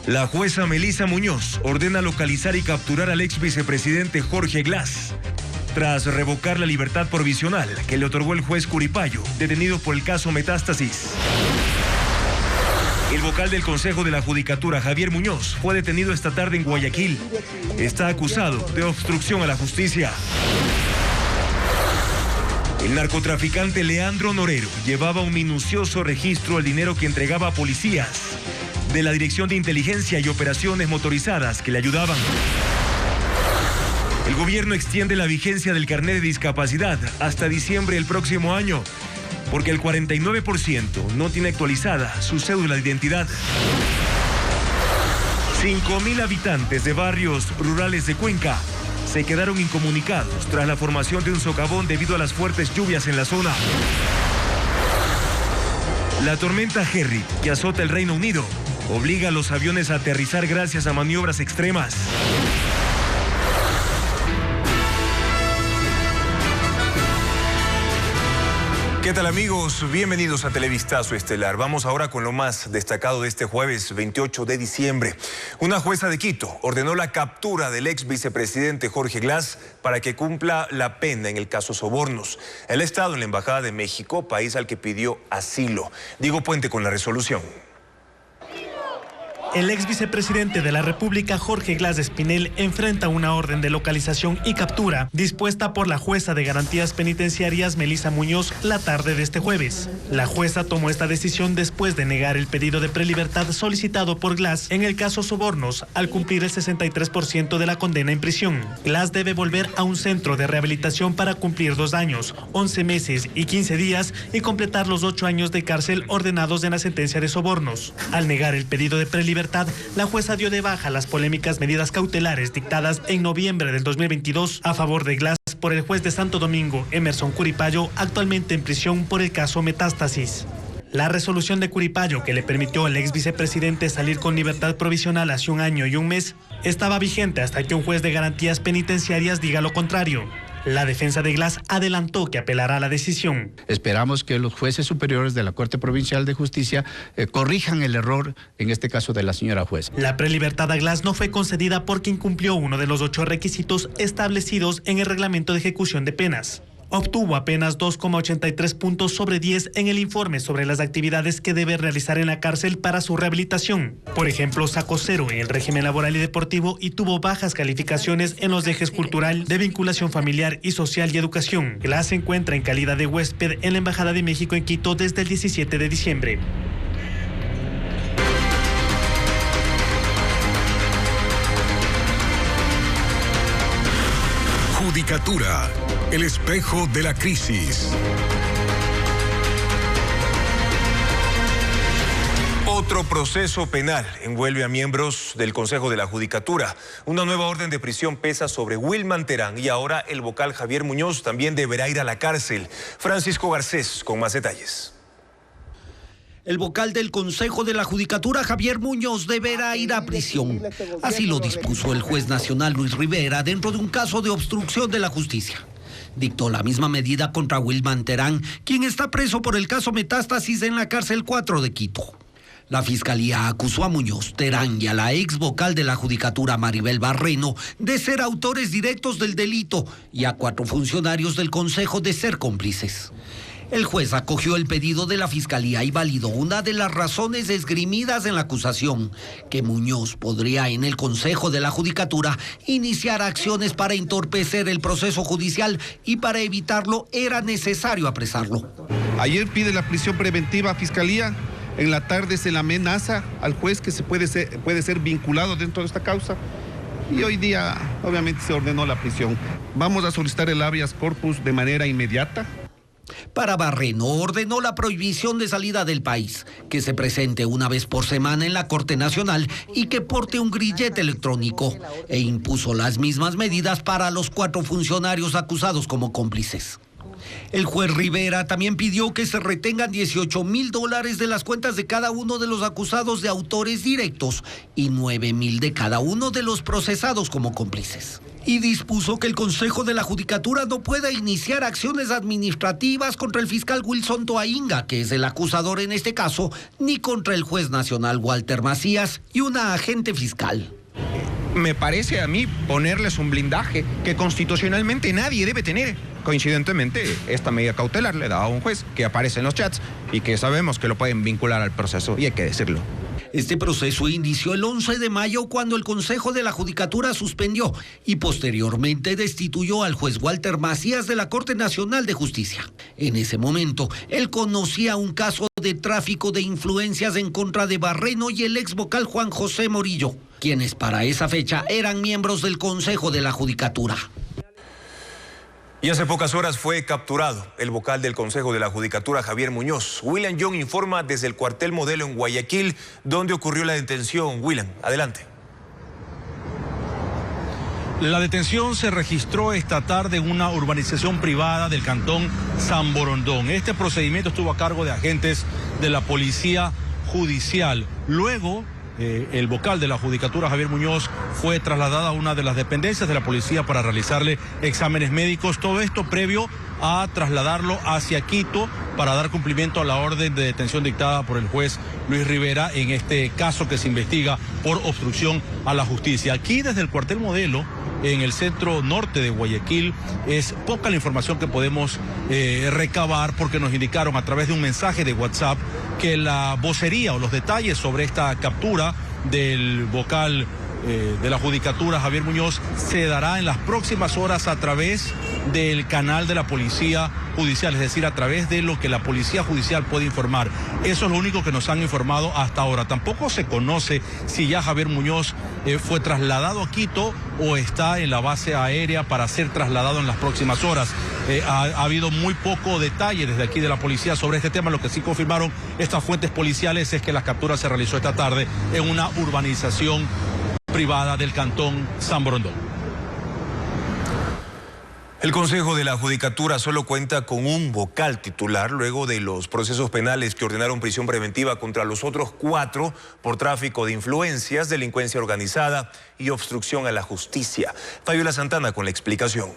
La jueza Melissa Muñoz ordena localizar y capturar al ex vicepresidente Jorge Glass, tras revocar la libertad provisional que le otorgó el juez Curipayo, detenido por el caso Metástasis. El vocal del Consejo de la Judicatura, Javier Muñoz, fue detenido esta tarde en Guayaquil. Está acusado de obstrucción a la justicia. El narcotraficante Leandro Norero llevaba un minucioso registro del dinero que entregaba a policías de la Dirección de Inteligencia y Operaciones Motorizadas que le ayudaban. El gobierno extiende la vigencia del carnet de discapacidad hasta diciembre del próximo año, porque el 49% no tiene actualizada su cédula de identidad. 5.000 habitantes de barrios rurales de Cuenca se quedaron incomunicados tras la formación de un socavón debido a las fuertes lluvias en la zona. La tormenta Jerry, que azota el Reino Unido, obliga a los aviones a aterrizar gracias a maniobras extremas. ¿Qué tal, amigos? Bienvenidos a Televistazo Estelar. Vamos ahora con lo más destacado de este jueves 28 de diciembre. Una jueza de Quito ordenó la captura del ex vicepresidente Jorge Glass para que cumpla la pena en el caso Sobornos. Él ha estado en la Embajada de México, país al que pidió asilo. Diego Puente con la resolución. El ex vicepresidente de la República, Jorge Glass Espinel, enfrenta una orden de localización y captura dispuesta por la jueza de Garantías Penitenciarias, Melissa Muñoz, la tarde de este jueves. La jueza tomó esta decisión después de negar el pedido de prelibertad solicitado por Glass en el caso Sobornos, al cumplir el 63% de la condena en prisión. Glass debe volver a un centro de rehabilitación para cumplir 2 años, 11 meses y 15 días y completar los 8 años de cárcel ordenados en la sentencia de Sobornos. Al negar el pedido de prelibertad, la jueza dio de baja las polémicas medidas cautelares dictadas en noviembre del 2022 a favor de Glass por el juez de Santo Domingo, Emerson Curipayo, actualmente en prisión por el caso Metástasis. La resolución de Curipayo, que le permitió al ex vicepresidente salir con libertad provisional hace 1 año y 1 mes, estaba vigente hasta que un juez de Garantías Penitenciarias diga lo contrario. La defensa de Glass adelantó que apelará a la decisión. Esperamos que los jueces superiores de la Corte Provincial de Justicia corrijan el error, en este caso de la señora juez. La prelibertad a Glass no fue concedida porque incumplió uno de los 8 requisitos establecidos en el reglamento de ejecución de penas. Obtuvo apenas 2,83 puntos sobre 10 en el informe sobre las actividades que debe realizar en la cárcel para su rehabilitación. Por ejemplo, sacó 0 en el régimen laboral y deportivo y tuvo bajas calificaciones en los ejes cultural, de vinculación familiar y social y educación. Glass se encuentra en calidad de huésped en la Embajada de México en Quito desde el 17 de diciembre. Judicatura, el espejo de la crisis. Otro proceso penal envuelve a miembros del Consejo de la Judicatura. Una nueva orden de prisión pesa sobre Wilman Terán y ahora el vocal Javier Muñoz también deberá ir a la cárcel. Francisco Garcés con más detalles. El vocal del Consejo de la Judicatura, Javier Muñoz, deberá ir a prisión. Así lo dispuso el juez nacional Luis Rivera dentro de un caso de obstrucción de la justicia. Dictó la misma medida contra Wilman Terán, quien está preso por el caso Metástasis en la cárcel 4 de Quito. La fiscalía acusó a Muñoz, Terán y a la ex vocal de la Judicatura, Maribel Barreno, de ser autores directos del delito y a 4 funcionarios del Consejo de ser cómplices. El juez acogió el pedido de la Fiscalía y validó una de las razones esgrimidas en la acusación, que Muñoz podría en el Consejo de la Judicatura iniciar acciones para entorpecer el proceso judicial y para evitarlo era necesario apresarlo. Ayer pide la prisión preventiva a Fiscalía, en la tarde se le amenaza al juez que puede ser vinculado dentro de esta causa y hoy día obviamente se ordenó la prisión. Vamos a solicitar el habeas corpus de manera inmediata. Para Barreno ordenó la prohibición de salida del país, que se presente una vez por semana en la Corte Nacional y que porte un grillete electrónico, e impuso las mismas medidas para los 4 funcionarios acusados como cómplices. El juez Rivera también pidió que se retengan $18,000 de las cuentas de cada uno de los acusados de autores directos y $9,000 de cada uno de los procesados como cómplices. y dispuso que el Consejo de la Judicatura no pueda iniciar acciones administrativas contra el fiscal Wilson Toainga, que es el acusador en este caso, ni contra el juez nacional Walter Macías y una agente fiscal. Me parece a mí ponerles un blindaje que constitucionalmente nadie debe tener. Coincidentemente, esta medida cautelar le da a un juez que aparece en los chats y que sabemos que lo pueden vincular al proceso, y hay que decirlo. Este proceso inició el 11 de mayo cuando el Consejo de la Judicatura suspendió y posteriormente destituyó al juez Walter Macías de la Corte Nacional de Justicia. En ese momento, él conocía un caso de tráfico de influencias en contra de Barreno y el ex vocal Juan José Morillo, quienes para esa fecha eran miembros del Consejo de la Judicatura. Y hace pocas horas fue capturado el vocal del Consejo de la Judicatura, Javier Muñoz. William Young informa desde el cuartel Modelo en Guayaquil, donde ocurrió la detención. William, adelante. La detención se registró esta tarde en una urbanización privada del cantón San Borondón. Este procedimiento estuvo a cargo de agentes de la Policía Judicial. Luego, el vocal de la Judicatura, Javier Muñoz, fue trasladado a una de las dependencias de la policía para realizarle exámenes médicos. Todo esto previo a trasladarlo hacia Quito para dar cumplimiento a la orden de detención dictada por el juez Luis Rivera en este caso que se investiga por obstrucción a la justicia. Aquí desde el cuartel Modelo, en el centro norte de Guayaquil, es poca la información que podemos recabar, porque nos indicaron a través de un mensaje de WhatsApp que la vocería o los detalles sobre esta captura del vocal de la Judicatura, Javier Muñoz, se dará en las próximas horas a través del canal de la Policía Judicial, es decir, a través de lo que la Policía Judicial puede informar. Eso es lo único que nos han informado hasta ahora. Tampoco se conoce si ya Javier Muñoz fue trasladado a Quito o está en la base aérea para ser trasladado en las próximas horas. Ha habido muy poco detalle desde aquí de la policía sobre este tema. Lo que sí confirmaron estas fuentes policiales es que la captura se realizó esta tarde en una urbanización privada del cantón San Borondón. El Consejo de la Judicatura solo cuenta con un vocal titular luego de los procesos penales que ordenaron prisión preventiva contra los otros 4 por tráfico de influencias, delincuencia organizada y obstrucción a la justicia. Fabiola Santana con la explicación.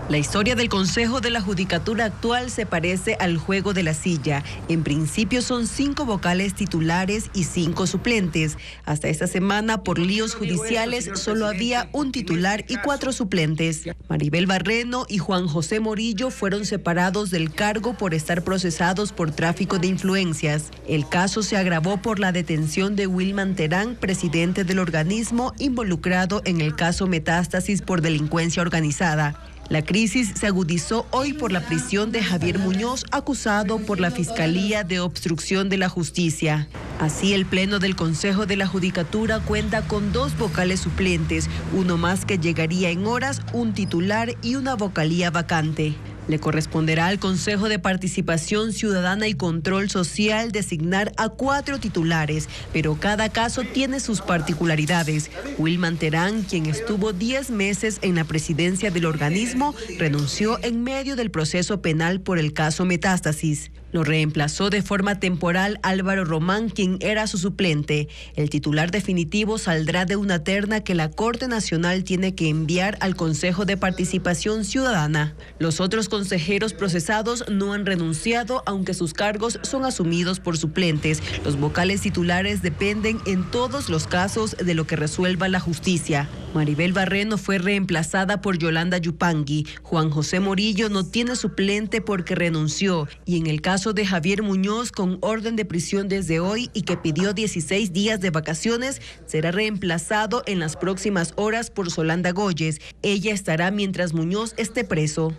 La historia del Consejo de la Judicatura actual se parece al juego de la silla. En principio son 5 vocales titulares y 5 suplentes. Hasta esta semana, por líos judiciales, solo había un titular y 4 suplentes. Maribel Barreno y Juan José Morillo fueron separados del cargo por estar procesados por tráfico de influencias. El caso se agravó por la detención de Wilman Terán, presidente del organismo involucrado en el caso Metástasis por delincuencia organizada. La crisis se agudizó hoy por la prisión de Javier Muñoz, acusado por la Fiscalía de obstrucción de la justicia. Así, el Pleno del Consejo de la Judicatura cuenta con 2 vocales suplentes, uno más que llegaría en horas, un titular y una vocalía vacante. Le corresponderá al Consejo de Participación Ciudadana y Control Social designar a 4 titulares, pero cada caso tiene sus particularidades. Wilman Terán, quien estuvo 10 meses en la presidencia del organismo, renunció en medio del proceso penal por el caso Metástasis. Lo reemplazó de forma temporal Álvaro Román, quien era su suplente. El titular definitivo saldrá de una terna que la Corte Nacional tiene que enviar al Consejo de Participación Ciudadana. Los otros consejeros procesados no han renunciado, aunque sus cargos son asumidos por suplentes. Los vocales titulares dependen en todos los casos de lo que resuelva la justicia. Maribel Barreno fue reemplazada por Yolanda Yupangui. Juan José Morillo no tiene suplente porque renunció. Y en el caso de Javier Muñoz, con orden de prisión desde hoy y que pidió 16 días de vacaciones, será reemplazado en las próximas horas por Solanda Goyes. Ella estará mientras Muñoz esté preso.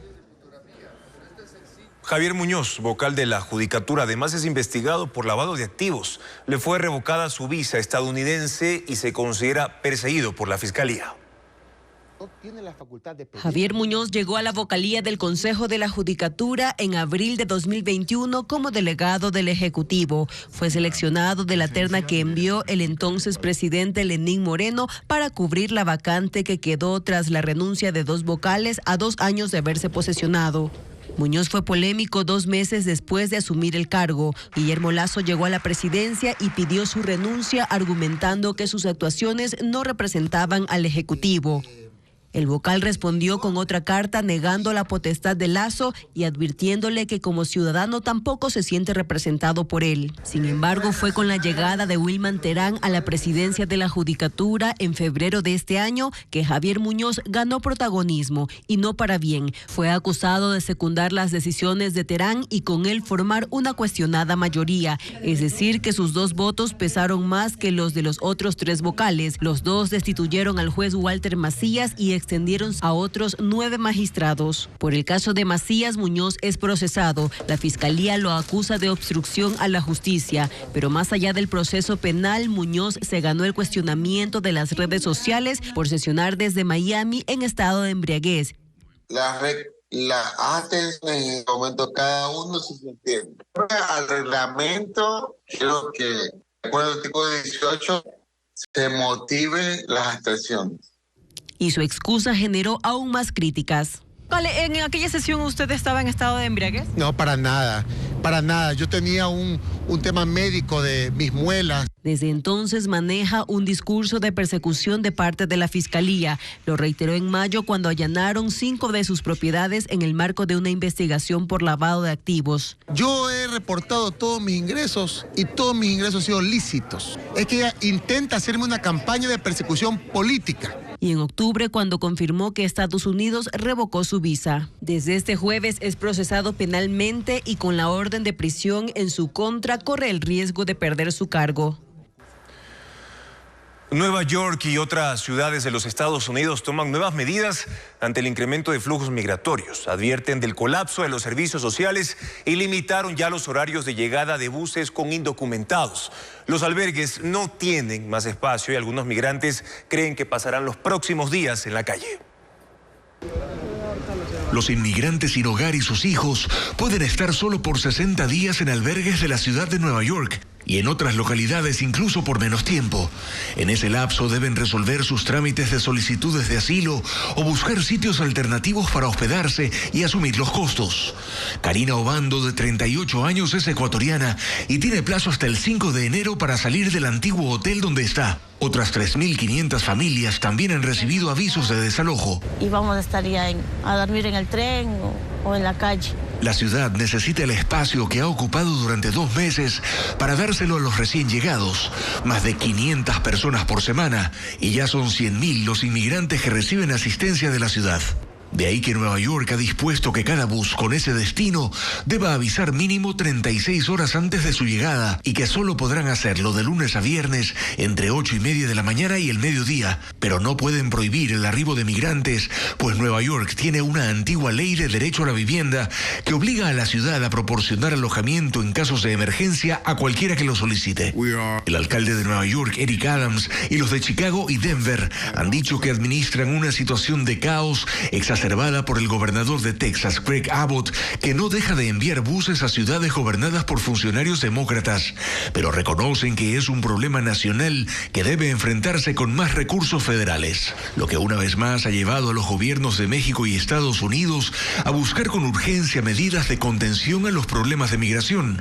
Javier Muñoz, vocal de la Judicatura, además es investigado por lavado de activos. Le fue revocada su visa estadounidense y se considera perseguido por la Fiscalía. Javier Muñoz llegó a la vocalía del Consejo de la Judicatura en abril de 2021 como delegado del Ejecutivo. Fue seleccionado de la terna que envió el entonces presidente Lenín Moreno para cubrir la vacante que quedó tras la renuncia de 2 vocales a 2 años de haberse posesionado. Muñoz fue polémico 2 meses después de asumir el cargo. Guillermo Lasso llegó a la presidencia y pidió su renuncia, argumentando que sus actuaciones no representaban al Ejecutivo. El vocal respondió con otra carta negando la potestad de Lasso y advirtiéndole que como ciudadano tampoco se siente representado por él. Sin embargo, fue con la llegada de Wilman Terán a la presidencia de la Judicatura en febrero de este año que Javier Muñoz ganó protagonismo, y no para bien. Fue acusado de secundar las decisiones de Terán y con él formar una cuestionada mayoría, es decir, que sus 2 votos pesaron más que los de los otros 3 vocales. Los 2 destituyeron al juez Walter Macías y extendieron a otros 9 magistrados. Por el caso de Macías, Muñoz es procesado. La fiscalía lo acusa de obstrucción a la justicia, pero más allá del proceso penal, Muñoz se ganó el cuestionamiento de las redes sociales por sesionar desde Miami en estado de embriaguez. Las atenciones en el momento cada uno se entiende. Al reglamento, creo que de acuerdo al artículo 18 se motiven las abstenciones. Y su excusa generó aún más críticas. Vale, ¿en aquella sesión usted estaba en estado de embriaguez? No, para nada, para nada. Yo tenía un tema médico de mis muelas. Desde entonces maneja un discurso de persecución de parte de la Fiscalía. Lo reiteró en mayo cuando allanaron 5 de sus propiedades en el marco de una investigación por lavado de activos. Yo he reportado todos mis ingresos y todos mis ingresos han sido lícitos. Es que ella intenta hacerme una campaña de persecución política. Y en octubre, cuando confirmó que Estados Unidos revocó su visa. Desde este jueves es procesado penalmente y con la orden de prisión en su contra corre el riesgo de perder su cargo. Nueva York y otras ciudades de los Estados Unidos toman nuevas medidas ante el incremento de flujos migratorios. Advierten del colapso de los servicios sociales y limitaron ya los horarios de llegada de buses con indocumentados. Los albergues no tienen más espacio y algunos migrantes creen que pasarán los próximos días en la calle. Los inmigrantes sin hogar y sus hijos pueden estar solo por 60 días en albergues de la ciudad de Nueva York y en otras localidades incluso por menos tiempo. En ese lapso deben resolver sus trámites de solicitudes de asilo o buscar sitios alternativos para hospedarse y asumir los costos. Karina Obando, de 38 años, es ecuatoriana y tiene plazo hasta el 5 de enero para salir del antiguo hotel donde está. Otras 3.500 familias también han recibido avisos de desalojo. Y vamos a estar ya a dormir en el tren o en la calle. La ciudad necesita el espacio que ha ocupado durante 2 meses para dárselo a los recién llegados. Más de 500 personas por semana y ya son 100.000 los inmigrantes que reciben asistencia de la ciudad. De ahí que Nueva York ha dispuesto que cada bus con ese destino deba avisar mínimo 36 horas antes de su llegada y que solo podrán hacerlo de lunes a viernes entre 8:30 de la mañana y el mediodía. Pero no pueden prohibir el arribo de migrantes, pues Nueva York tiene una antigua ley de derecho a la vivienda que obliga a la ciudad a proporcionar alojamiento en casos de emergencia a cualquiera que lo solicite. El alcalde de Nueva York, Eric Adams, y los de Chicago y Denver han dicho que administran una situación de caos exacerbada por el gobernador de Texas, Greg Abbott, que no deja de enviar buses a ciudades gobernadas por funcionarios demócratas, pero reconocen que es un problema nacional que debe enfrentarse con más recursos federales, lo que una vez más ha llevado a los gobiernos de México y Estados Unidos a buscar con urgencia medidas de contención a los problemas de migración.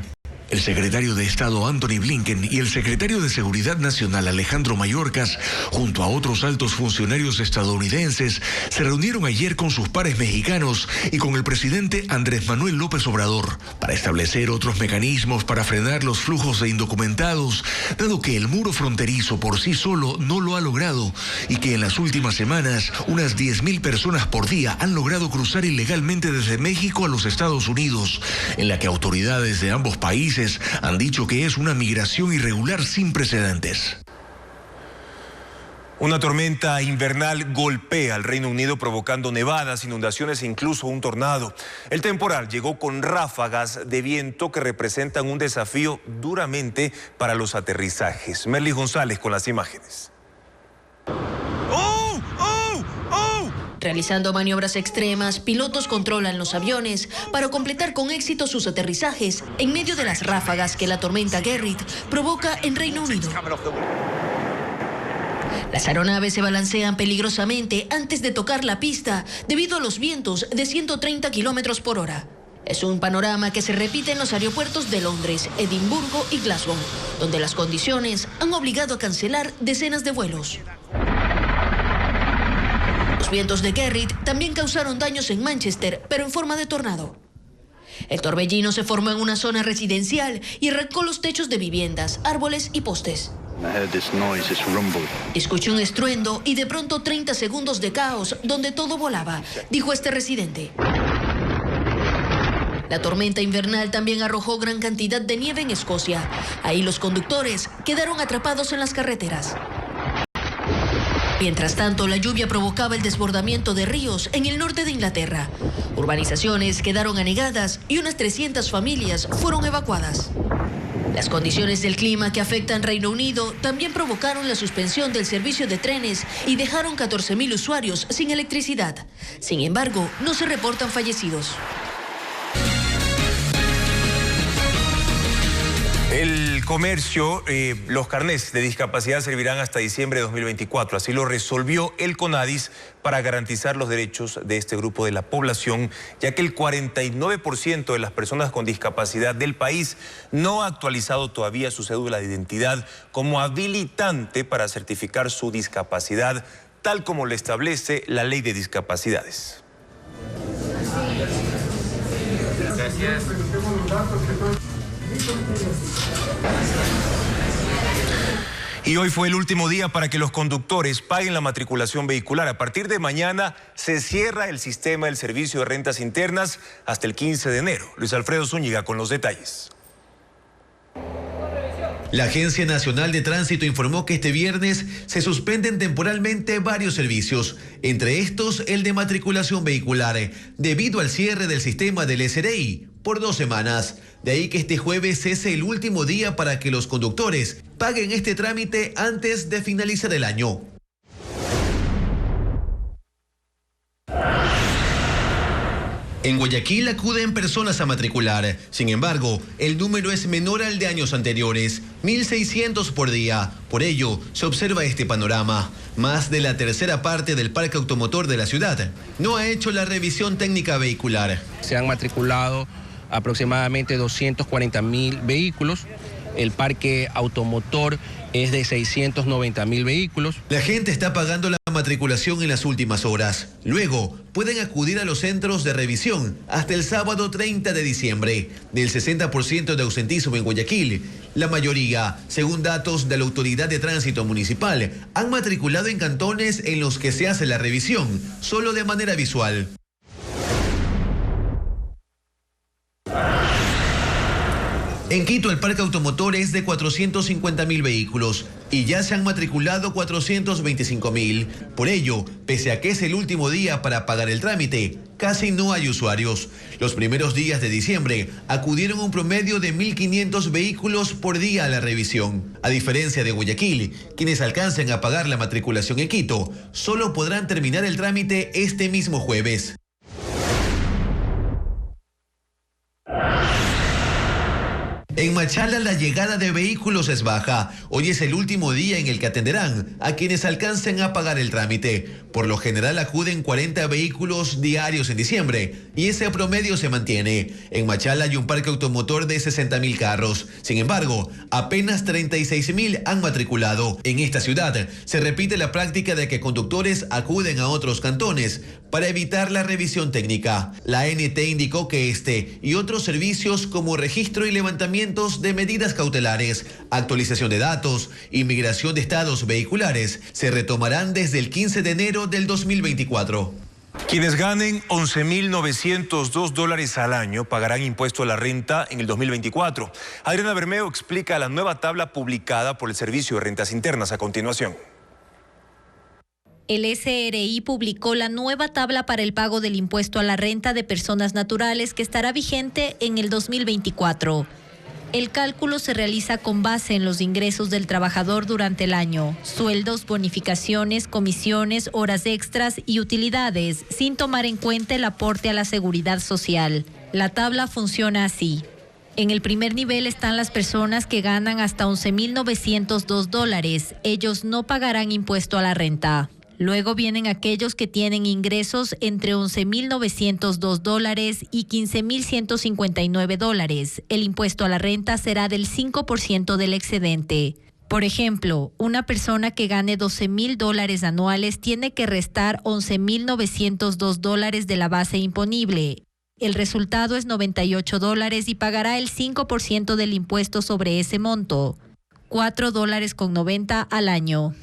El secretario de Estado Anthony Blinken y el secretario de Seguridad Nacional Alejandro Mayorkas, junto a otros altos funcionarios estadounidenses, se reunieron ayer con sus pares mexicanos y con el presidente Andrés Manuel López Obrador para establecer otros mecanismos para frenar los flujos de indocumentados, dado que el muro fronterizo por sí solo no lo ha logrado y que en las últimas semanas unas 10.000 personas por día han logrado cruzar ilegalmente desde México a los Estados Unidos, en la que autoridades de ambos países han dicho que es una migración irregular sin precedentes. Una tormenta invernal golpea al Reino Unido provocando nevadas, inundaciones e incluso un tornado. El temporal llegó con ráfagas de viento que representan un desafío duramente para los aterrizajes. Merly González con las imágenes. Realizando maniobras extremas, pilotos controlan los aviones para completar con éxito sus aterrizajes en medio de las ráfagas que la tormenta Gerrit provoca en Reino Unido. Las aeronaves se balancean peligrosamente antes de tocar la pista debido a los vientos de 130 kilómetros por hora. Es un panorama que se repite en los aeropuertos de Londres, Edimburgo y Glasgow, donde las condiciones han obligado a cancelar decenas de vuelos. Los vientos de Gerrit también causaron daños en Manchester, pero en forma de tornado. El torbellino se formó en una zona residencial y arrancó los techos de viviendas, árboles y postes. Escuché un estruendo y de pronto 30 segundos de caos donde todo volaba, dijo este residente. La tormenta invernal también arrojó gran cantidad de nieve en Escocia. Ahí los conductores quedaron atrapados en las carreteras. Mientras tanto, la lluvia provocaba el desbordamiento de ríos en el norte de Inglaterra. Urbanizaciones quedaron anegadas y unas 300 familias fueron evacuadas. Las condiciones del clima que afectan Reino Unido también provocaron la suspensión del servicio de trenes y dejaron 14.000 usuarios sin electricidad. Sin embargo, no se reportan fallecidos. El comercio, los carnés de discapacidad servirán hasta diciembre de 2024. Así lo resolvió el CONADIS para garantizar los derechos de este grupo de la población, ya que el 49% de las personas con discapacidad del país no ha actualizado todavía su cédula de identidad como habilitante para certificar su discapacidad, tal como lo establece la Ley de Discapacidades. Gracias. Y hoy fue el último día para que los conductores paguen la matriculación vehicular. A partir de mañana se cierra el sistema del servicio de rentas internas hasta el 15 de enero. Luis Alfredo Zúñiga con los detalles. La Agencia Nacional de Tránsito informó que este viernes se suspenden temporalmente varios servicios, entre estos el de matriculación vehicular, debido al cierre del sistema del SRI por 2 semanas. De ahí que este jueves es el último día para que los conductores paguen este trámite antes de finalizar el año. En Guayaquil acuden personas a matricular. Sin embargo, el número es menor al de años anteriores, 1.600 por día. Por ello, se observa este panorama. Más de la tercera parte del parque automotor de la ciudad no ha hecho la revisión técnica vehicular. Se han matriculado aproximadamente 240.000 vehículos. El parque automotor es de 690.000 vehículos. La gente está pagando la matriculación en las últimas horas. Luego, pueden acudir a los centros de revisión hasta el sábado 30 de diciembre. Del 60% de ausentismo en Guayaquil, la mayoría, según datos de la Autoridad de Tránsito Municipal, han matriculado en cantones en los que se hace la revisión, solo de manera visual. En Quito, el parque automotor es de 450.000 vehículos y ya se han matriculado 425.000. Por ello, pese a que es el último día para pagar el trámite, casi no hay usuarios. Los primeros días de diciembre acudieron un promedio de 1.500 vehículos por día a la revisión. A diferencia de Guayaquil, quienes alcancen a pagar la matriculación en Quito solo podrán terminar el trámite este mismo jueves. En Machala la llegada de vehículos es baja. Hoy es el último día en el que atenderán a quienes alcancen a pagar el trámite. Por lo general acuden 40 vehículos diarios en diciembre y ese promedio se mantiene. En Machala hay un parque automotor de 60.000 carros. Sin embargo, apenas 36.000 han matriculado. En esta ciudad se repite la práctica de que conductores acuden a otros cantones para evitar la revisión técnica. La ANT indicó que este y otros servicios como registro y levantamiento de medidas cautelares, actualización de datos y migración de estados vehiculares se retomarán desde el 15 de enero del 2024. Quienes ganen $11.902 al año pagarán impuesto a la renta en el 2024. Adriana Bermeo explica la nueva tabla publicada por el Servicio de Rentas Internas a continuación. El SRI publicó la nueva tabla para el pago del impuesto a la renta de personas naturales que estará vigente en el 2024. El cálculo se realiza con base en los ingresos del trabajador durante el año, sueldos, bonificaciones, comisiones, horas extras y utilidades, sin tomar en cuenta el aporte a la seguridad social. La tabla funciona así. En el primer nivel están las personas que ganan hasta $11.902. Ellos no pagarán impuesto a la renta. Luego vienen aquellos que tienen ingresos entre $11.902 y $15.159. El impuesto a la renta será del 5% del excedente. Por ejemplo, una persona que gane $12.000 anuales tiene que restar $11.902 de la base imponible. El resultado es $98 y pagará el 5% del impuesto sobre ese monto, $4.90 al año.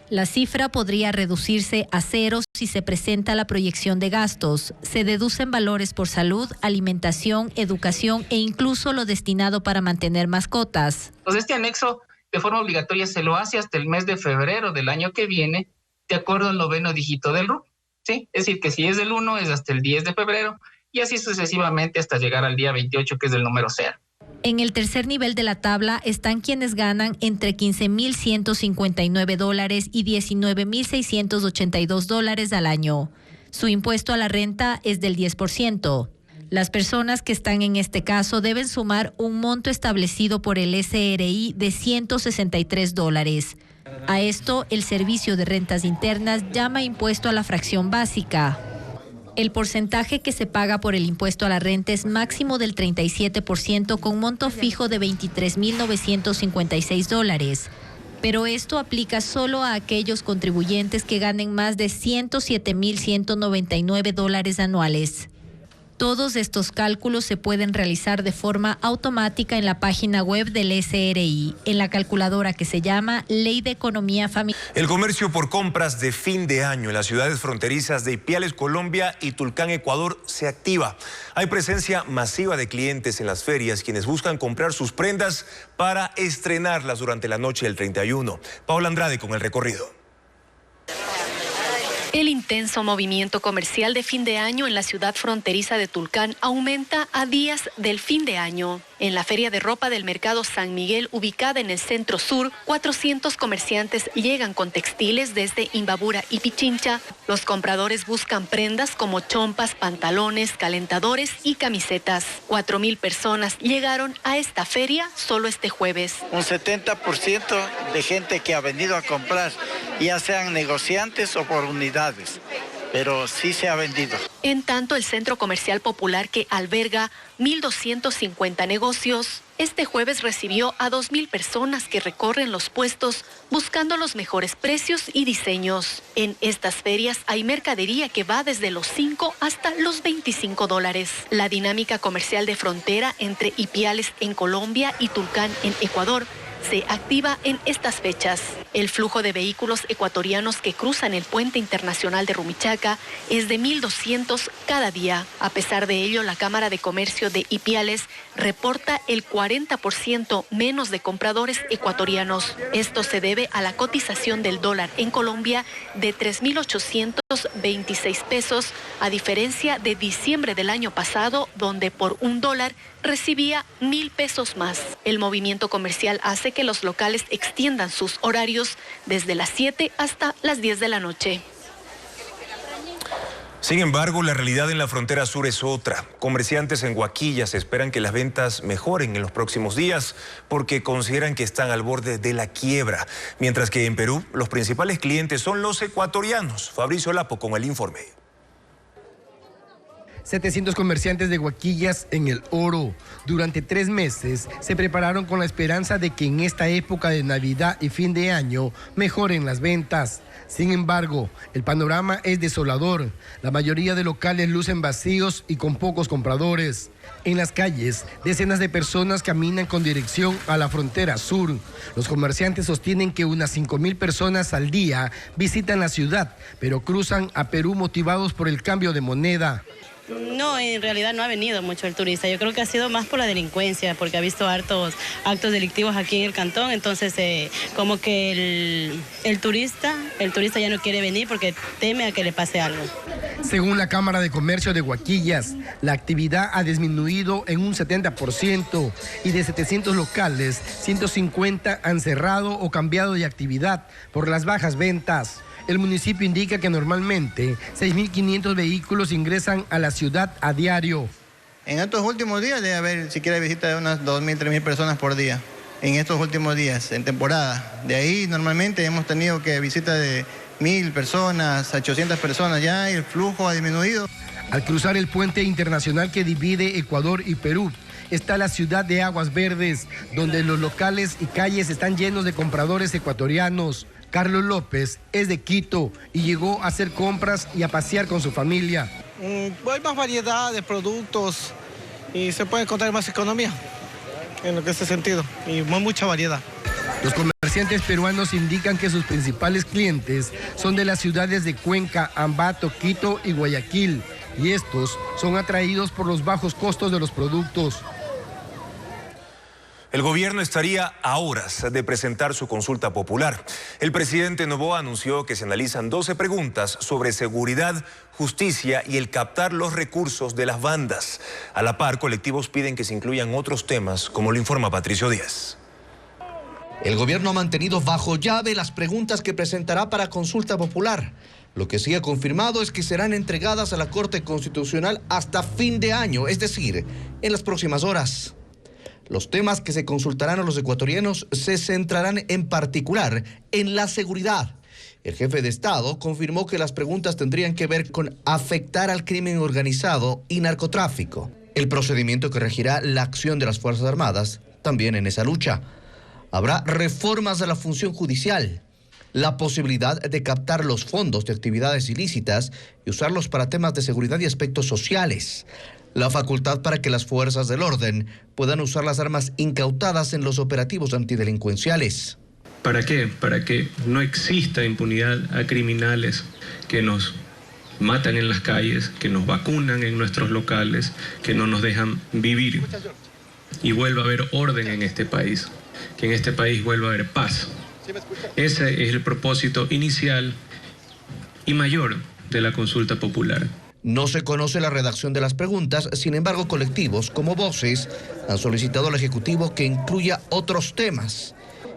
La cifra podría reducirse a cero si se presenta la proyección de gastos. Se deducen valores por salud, alimentación, educación e incluso lo destinado para mantener mascotas. Pues este anexo de forma obligatoria se lo hace hasta el mes de febrero del año que viene, de acuerdo al 9º dígito del RUC, ¿sí? Es decir, que si es del 1 es hasta el 10 de febrero y así sucesivamente hasta llegar al día 28, que es el número 0. En el tercer nivel de la tabla están quienes ganan entre $15.159 y $19.682 al año. Su impuesto a la renta es del 10%. Las personas que están en este caso deben sumar un monto establecido por el SRI de $163. A esto, el Servicio de Rentas Internas llama impuesto a la fracción básica. El porcentaje que se paga por el impuesto a la renta es máximo del 37% con monto fijo de $23.956. Pero esto aplica solo a aquellos contribuyentes que ganen más de $107.199 anuales. Todos estos cálculos se pueden realizar de forma automática en la página web del SRI, en la calculadora que se llama Ley de Economía Familiar. El comercio por compras de fin de año en las ciudades fronterizas de Ipiales, Colombia y Tulcán, Ecuador, se activa. Hay presencia masiva de clientes en las ferias, quienes buscan comprar sus prendas para estrenarlas durante la noche del 31. Paola Andrade con el recorrido. El intenso movimiento comercial de fin de año en la ciudad fronteriza de Tulcán aumenta a días del fin de año. En la feria de ropa del mercado San Miguel, ubicada en el centro sur, 400 comerciantes llegan con textiles desde Imbabura y Pichincha. Los compradores buscan prendas como chompas, pantalones, calentadores y camisetas. 4.000 personas llegaron a esta feria solo este jueves. Un 70% de gente que ha venido a comprar, ya sean negociantes o por unidades, pero sí se ha vendido. En tanto, el Centro Comercial Popular, que alberga 1.250 negocios, este jueves recibió a 2.000 personas que recorren los puestos buscando los mejores precios y diseños. En estas ferias hay mercadería que va desde los 5 hasta los $25. La dinámica comercial de frontera entre Ipiales en Colombia y Tulcán en Ecuador se activa en estas fechas. El flujo de vehículos ecuatorianos que cruzan el puente internacional de Rumichaca es de 1.200 cada día. A pesar de ello, la Cámara de Comercio de Ipiales reporta el 40% menos de compradores ecuatorianos. Esto se debe a la cotización del dólar en Colombia de 3.826 pesos, a diferencia de diciembre del año pasado, donde por $1 recibía 1.000 pesos más. El movimiento comercial hace que los locales extiendan sus horarios desde las 7 hasta las 10 de la noche. Sin embargo, la realidad en la frontera sur es otra. Comerciantes en Huaquillas esperan que las ventas mejoren en los próximos días porque consideran que están al borde de la quiebra. Mientras que en Perú, los principales clientes son los ecuatorianos. Fabricio Lapo con el informe. 700 comerciantes de Huaquillas en El Oro. Durante 3 meses se prepararon con la esperanza de que en esta época de Navidad y fin de año mejoren las ventas. Sin embargo, el panorama es desolador. La mayoría de locales lucen vacíos y con pocos compradores. En las calles, decenas de personas caminan con dirección a la frontera sur. Los comerciantes sostienen que unas 5.000 personas al día visitan la ciudad, pero cruzan a Perú motivados por el cambio de moneda. No, en realidad no ha venido mucho el turista. Yo creo que ha sido más por la delincuencia, porque ha visto hartos actos delictivos aquí en el cantón. Entonces, como que el turista ya no quiere venir porque teme a que le pase algo. Según la Cámara de Comercio de Huaquillas, la actividad ha disminuido en un 70% y de 700 locales, 150 han cerrado o cambiado de actividad por las bajas ventas. El municipio indica que normalmente 6.500 vehículos ingresan a la ciudad a diario. En estos últimos días debe haber siquiera visita de unas 2.000, 3.000 personas por día. En estos últimos días, en temporada. De ahí normalmente hemos tenido que visitas de 1.000 personas, 800 personas ya, y el flujo ha disminuido. Al cruzar el puente internacional que divide Ecuador y Perú, está la ciudad de Aguas Verdes, donde los locales y calles están llenos de compradores ecuatorianos. Carlos López es de Quito y llegó a hacer compras y a pasear con su familia. Hay más variedad de productos y se puede encontrar más economía en lo que es ese sentido, y mucha variedad. Los comerciantes peruanos indican que sus principales clientes son de las ciudades de Cuenca, Ambato, Quito y Guayaquil, y estos son atraídos por los bajos costos de los productos. El gobierno estaría a horas de presentar su consulta popular. El presidente Noboa anunció que se analizan 12 preguntas sobre seguridad, justicia y el captar los recursos de las bandas. A la par, colectivos piden que se incluyan otros temas, como lo informa Patricio Díaz. El gobierno ha mantenido bajo llave las preguntas que presentará para consulta popular. Lo que sí ha confirmado es que serán entregadas a la Corte Constitucional hasta fin de año, es decir, en las próximas horas. Los temas que se consultarán a los ecuatorianos se centrarán en particular en la seguridad. El jefe de Estado confirmó que las preguntas tendrían que ver con afectar al crimen organizado y narcotráfico. El procedimiento que regirá la acción de las Fuerzas Armadas también en esa lucha. Habrá reformas a la función judicial, la posibilidad de captar los fondos de actividades ilícitas y usarlos para temas de seguridad y aspectos sociales, la facultad para que las fuerzas del orden puedan usar las armas incautadas en los operativos antidelincuenciales. ¿Para qué? Para que no exista impunidad a criminales que nos matan en las calles, que nos vacunan en nuestros locales, que no nos dejan vivir y vuelva a haber orden en este país, que en este país vuelva a haber paz. Ese es el propósito inicial y mayor de la consulta popular. No se conoce la redacción de las preguntas, sin embargo, colectivos como Voces han solicitado al Ejecutivo que incluya otros temas.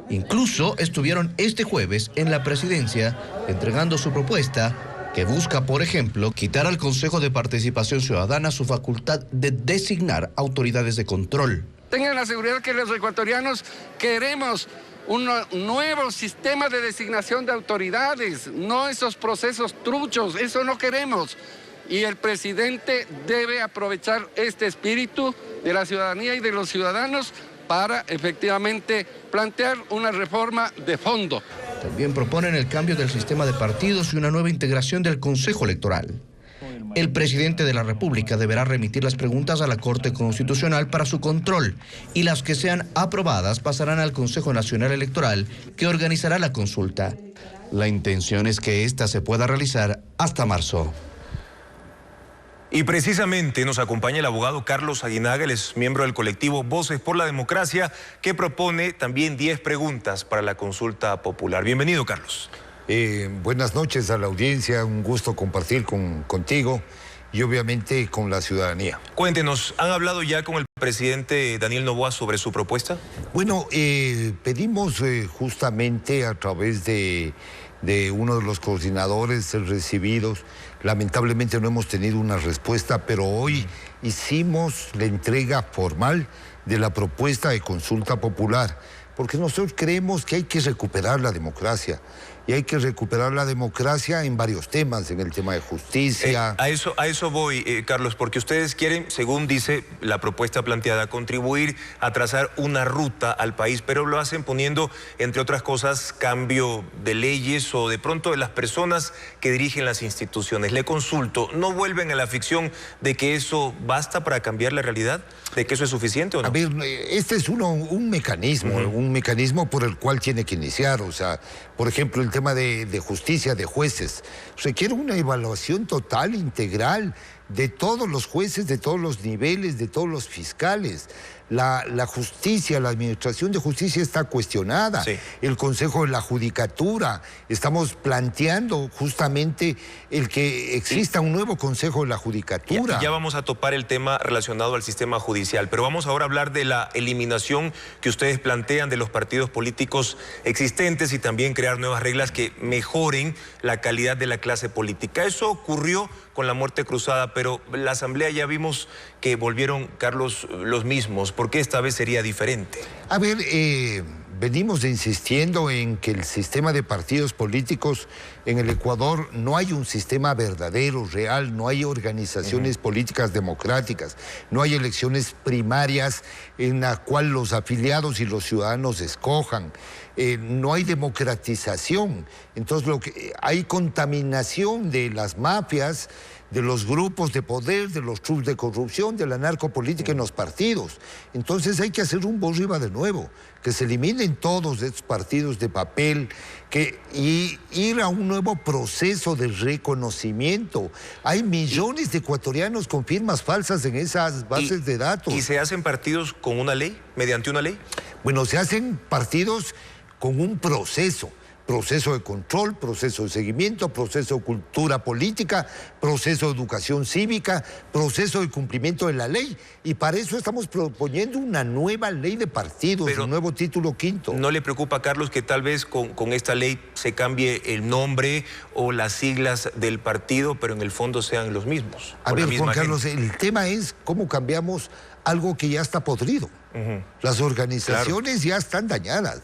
Incluso estuvieron este jueves en la presidencia entregando su propuesta que busca, por ejemplo, quitar al Consejo de Participación Ciudadana su facultad de designar autoridades de control. Tengan la seguridad que los ecuatorianos queremos un nuevo sistema de designación de autoridades, no esos procesos truchos, eso no queremos. Y el presidente debe aprovechar este espíritu de la ciudadanía y de los ciudadanos para efectivamente plantear una reforma de fondo. También proponen el cambio del sistema de partidos y una nueva integración del Consejo Electoral. El presidente de la República deberá remitir las preguntas a la Corte Constitucional para su control y las que sean aprobadas pasarán al Consejo Nacional Electoral, que organizará la consulta. La intención es que ésta se pueda realizar hasta marzo. Y precisamente nos acompaña el abogado Carlos Aguinaga, él es miembro del colectivo Voces por la Democracia, que propone también 10 preguntas para la consulta popular. Bienvenido, Carlos. Buenas noches a la audiencia, un gusto compartir contigo y obviamente con la ciudadanía. Cuéntenos, ¿han hablado ya con el presidente Daniel Noboa sobre su propuesta? Bueno, pedimos justamente a través de uno de los coordinadores recibidos. Lamentablemente no hemos tenido una respuesta, pero hoy hicimos la entrega formal de la propuesta de consulta popular, porque nosotros creemos que hay que recuperar la democracia. Y hay que recuperar la democracia en varios temas, en el tema de justicia. A eso voy, Carlos, porque ustedes quieren, según dice la propuesta planteada, contribuir a trazar una ruta al país, pero lo hacen poniendo, entre otras cosas, cambio de leyes o de pronto de las personas que dirigen las instituciones. Le consulto, ¿no vuelven a la ficción de que eso basta para cambiar la realidad? ¿De que eso es suficiente o no? A ver, este es un mecanismo por el cual tiene que iniciar, o sea, por ejemplo, el tema de justicia, de jueces, requiere una evaluación total, integral, de todos los jueces, de todos los niveles, de todos los fiscales. La justicia, la administración de justicia está cuestionada. Sí. El Consejo de la Judicatura, estamos planteando justamente el que exista un nuevo Consejo de la Judicatura. Ya vamos a topar el tema relacionado al sistema judicial, pero vamos ahora a hablar de la eliminación que ustedes plantean de los partidos políticos existentes y también crear nuevas reglas que mejoren la calidad de la clase política. Eso ocurrió con la muerte cruzada, pero la Asamblea ya vimos que volvieron, Carlos, los mismos. ¿Por qué esta vez sería diferente? A ver, venimos insistiendo en que el sistema de partidos políticos en el Ecuador no hay un sistema verdadero, real, no hay organizaciones políticas democráticas, no hay elecciones primarias en la cual los afiliados y los ciudadanos escojan, no hay democratización, entonces hay contaminación de las mafias, de los grupos de poder, de los clubes de corrupción, de la narcopolítica en los partidos. Entonces hay que hacer un borra y va de nuevo, que se eliminen todos estos partidos de papel y ir a un nuevo proceso de reconocimiento. Hay millones de ecuatorianos con firmas falsas en esas bases de datos. ¿Y se hacen partidos con una ley, mediante una ley? Bueno, se hacen partidos con un proceso de control, proceso de seguimiento, proceso de cultura política, proceso de educación cívica, proceso de cumplimiento de la ley. Y para eso estamos proponiendo una nueva ley de partidos, un nuevo título quinto. ¿No le preocupa, Carlos, que tal vez con esta ley se cambie el nombre o las siglas del partido, pero en el fondo sean los mismos? A ver, Juan Carlos, el tema es cómo cambiamos algo que ya está podrido. Las organizaciones ya están dañadas,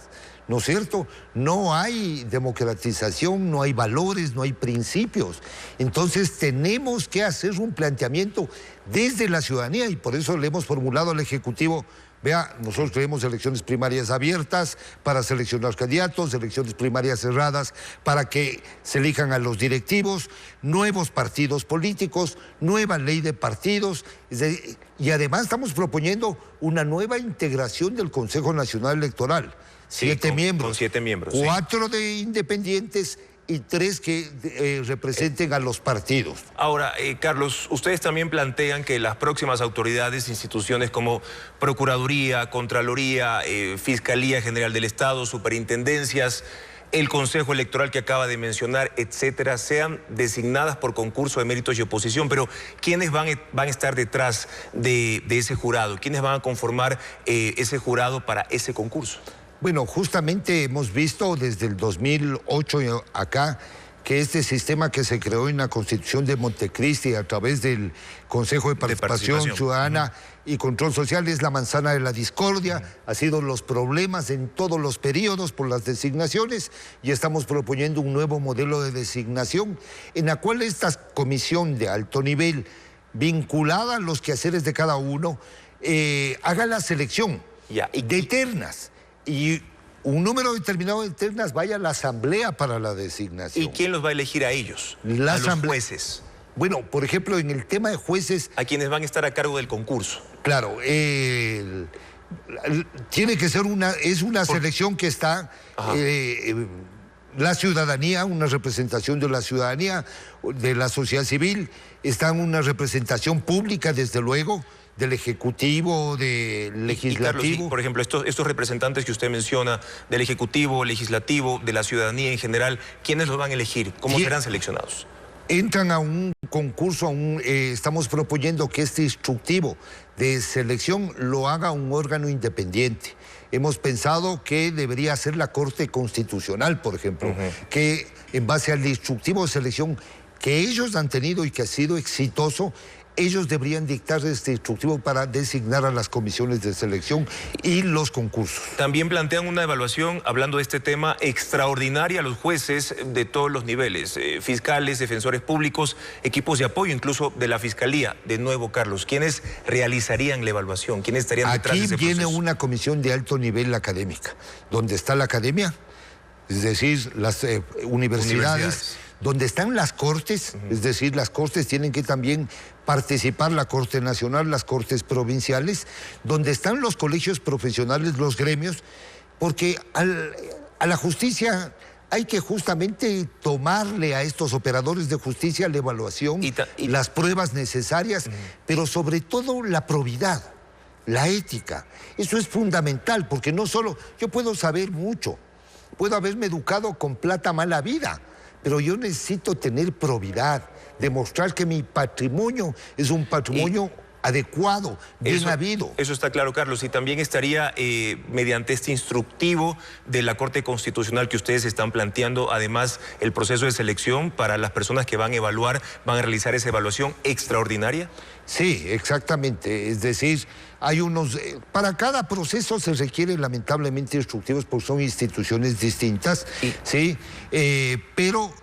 ¿no es cierto? No hay democratización, no hay valores, no hay principios. Entonces tenemos que hacer un planteamiento desde la ciudadanía y por eso le hemos formulado al Ejecutivo. Vea, nosotros queremos elecciones primarias abiertas para seleccionar candidatos, elecciones primarias cerradas para que se elijan a los directivos, nuevos partidos políticos, nueva ley de partidos. Y además estamos proponiendo una nueva integración del Consejo Nacional Electoral. Sí, 7 miembros. Con 7 miembros. 4 de independientes y 3 que representen a los partidos. Ahora, Carlos, ustedes también plantean que las próximas autoridades, instituciones como Procuraduría, Contraloría, Fiscalía General del Estado, superintendencias, el Consejo Electoral que acaba de mencionar, etcétera, sean designadas por concurso de méritos y oposición. Pero ¿quiénes van a estar detrás de ese jurado? ¿Quiénes van a conformar ese jurado para ese concurso? Bueno, justamente hemos visto desde el 2008 acá que este sistema que se creó en la Constitución de Montecristi a través del Consejo de Participación Ciudadana y Control Social es la manzana de la discordia, ha sido los problemas en todos los periodos por las designaciones y estamos proponiendo un nuevo modelo de designación en la cual esta comisión de alto nivel vinculada a los quehaceres de cada uno haga la selección de ternas. Y un número determinado de ternas vaya a la asamblea para la designación. ¿Y quién los va a elegir a ellos? A los jueces. Bueno, por ejemplo, en el tema de jueces... A quienes van a estar a cargo del concurso. Claro, tiene que ser una selección que está... la ciudadanía, una representación de la ciudadanía, de la sociedad civil, está una representación pública, desde luego, del Ejecutivo, del Legislativo. Y Carlos, por ejemplo, estos representantes que usted menciona, del Ejecutivo, Legislativo, de la ciudadanía en general, ¿quiénes los van a elegir? ¿Cómo serán seleccionados? Entran a un concurso, estamos proponiendo que este instructivo de selección lo haga un órgano independiente. Hemos pensado que debería ser la Corte Constitucional, por ejemplo, que en base al instructivo de selección que ellos han tenido y que ha sido exitoso, ellos deberían dictar este instructivo para designar a las comisiones de selección y los concursos. También plantean una evaluación, hablando de este tema, extraordinaria a los jueces de todos los niveles, fiscales, defensores públicos, equipos de apoyo, incluso de la Fiscalía. De nuevo, Carlos, ¿quiénes realizarían la evaluación? ¿Quiénes estarían detrás de ese proceso? Aquí viene una comisión de alto nivel académica, donde está la academia, es decir, las universidades, donde están las cortes, es decir, las cortes tienen que también participar, la Corte Nacional, las cortes provinciales, donde están los colegios profesionales, los gremios, porque a la justicia hay que justamente tomarle a estos operadores de justicia la evaluación, y las pruebas necesarias, pero sobre todo la probidad, la ética. Eso es fundamental, porque no solo, yo puedo saber mucho, puedo haberme educado con plata mala vida, pero yo necesito tener probidad, demostrar que mi patrimonio es un patrimonio adecuado, bien habido. Eso está claro, Carlos. Y también estaría mediante este instructivo de la Corte Constitucional que ustedes están planteando, además el proceso de selección para las personas que van a evaluar, van a realizar esa evaluación extraordinaria. Sí, exactamente. Es decir, hay unos... para cada proceso se requiere lamentablemente instructivos porque son instituciones distintas, ¿sí? Pero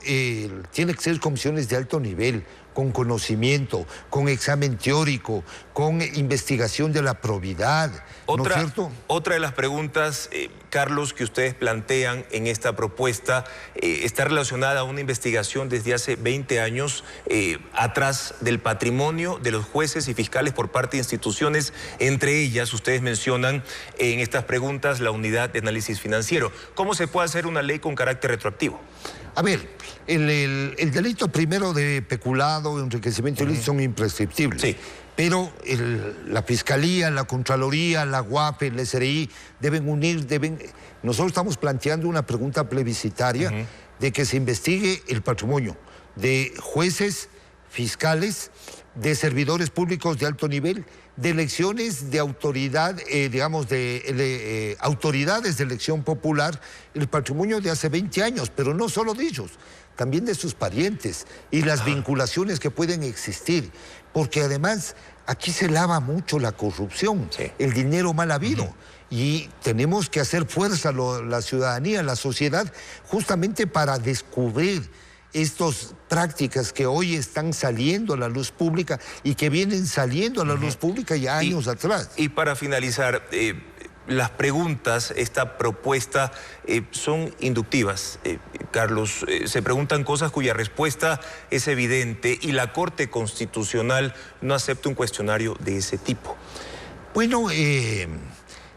tiene que ser comisiones de alto nivel, con conocimiento, con examen teórico, con investigación de la probidad, ¿no es cierto? Otra de las preguntas, Carlos, que ustedes plantean en esta propuesta está relacionada a una investigación desde hace 20 años atrás del patrimonio de los jueces y fiscales por parte de instituciones, entre ellas ustedes mencionan en estas preguntas la unidad de análisis financiero. ¿Cómo se puede hacer una ley con carácter retroactivo? A ver, el delito primero de peculado, enriquecimiento ilícito son imprescriptibles. Sí. Pero la Fiscalía, la Contraloría, la UAP, el SRI deben unir, Nosotros estamos planteando una pregunta plebiscitaria de que se investigue el patrimonio de jueces, fiscales, de servidores públicos de alto nivel, de elecciones de autoridad, digamos, de autoridades de elección popular, el patrimonio de hace 20 años, pero no solo de ellos, también de sus parientes y las vinculaciones que pueden existir, porque además aquí se lava mucho la corrupción, el dinero mal habido. Y tenemos que hacer fuerza la ciudadanía, la sociedad, justamente para descubrir estas prácticas que hoy están saliendo a la luz pública y que vienen saliendo a la luz pública ya años atrás. Y para finalizar, las preguntas, esta propuesta, son inductivas, Carlos. Se preguntan cosas cuya respuesta es evidente y la Corte Constitucional no acepta un cuestionario de ese tipo. Bueno,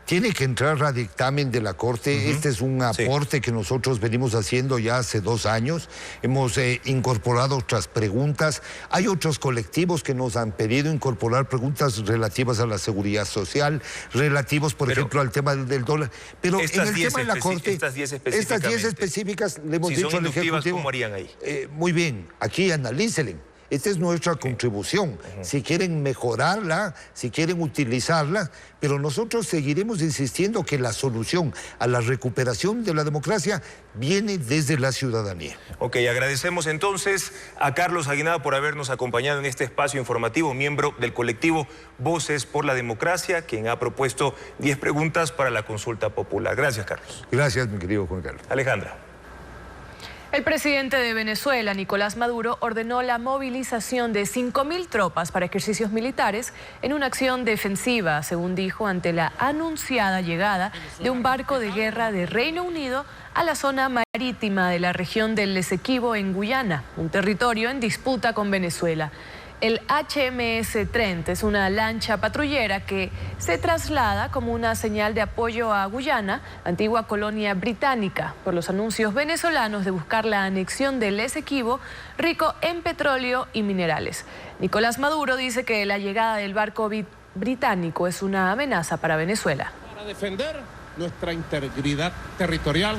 tiene que entrar a dictamen de la Corte. Este es un aporte que nosotros venimos haciendo ya hace 2 años. Hemos incorporado otras preguntas. Hay otros colectivos que nos han pedido incorporar preguntas relativas a la seguridad social, relativos, por ejemplo, al tema del dólar. Pero en el tema de la Corte, estas 10 específicas, le hemos dicho al Ejecutivo, ¿cómo harían ahí? Muy bien, aquí analícenle. Esta es nuestra contribución, si quieren mejorarla, si quieren utilizarla, pero nosotros seguiremos insistiendo que la solución a la recuperación de la democracia viene desde la ciudadanía. Ok, agradecemos entonces a Carlos Aguinaga por habernos acompañado en este espacio informativo, miembro del colectivo Voces por la Democracia, quien ha propuesto 10 preguntas para la consulta popular. Gracias, Carlos. Gracias, mi querido Juan Carlos. Alejandra. El presidente de Venezuela, Nicolás Maduro, ordenó la movilización de 5.000 tropas para ejercicios militares en una acción defensiva, según dijo, ante la anunciada llegada de un barco de guerra de Reino Unido a la zona marítima de la región del Esequibo en Guyana, un territorio en disputa con Venezuela. El HMS Trent es una lancha patrullera que se traslada como una señal de apoyo a Guyana, antigua colonia británica, por los anuncios venezolanos de buscar la anexión del Esequibo, rico en petróleo y minerales. Nicolás Maduro dice que la llegada del barco británico es una amenaza para Venezuela. Para defender nuestra integridad territorial.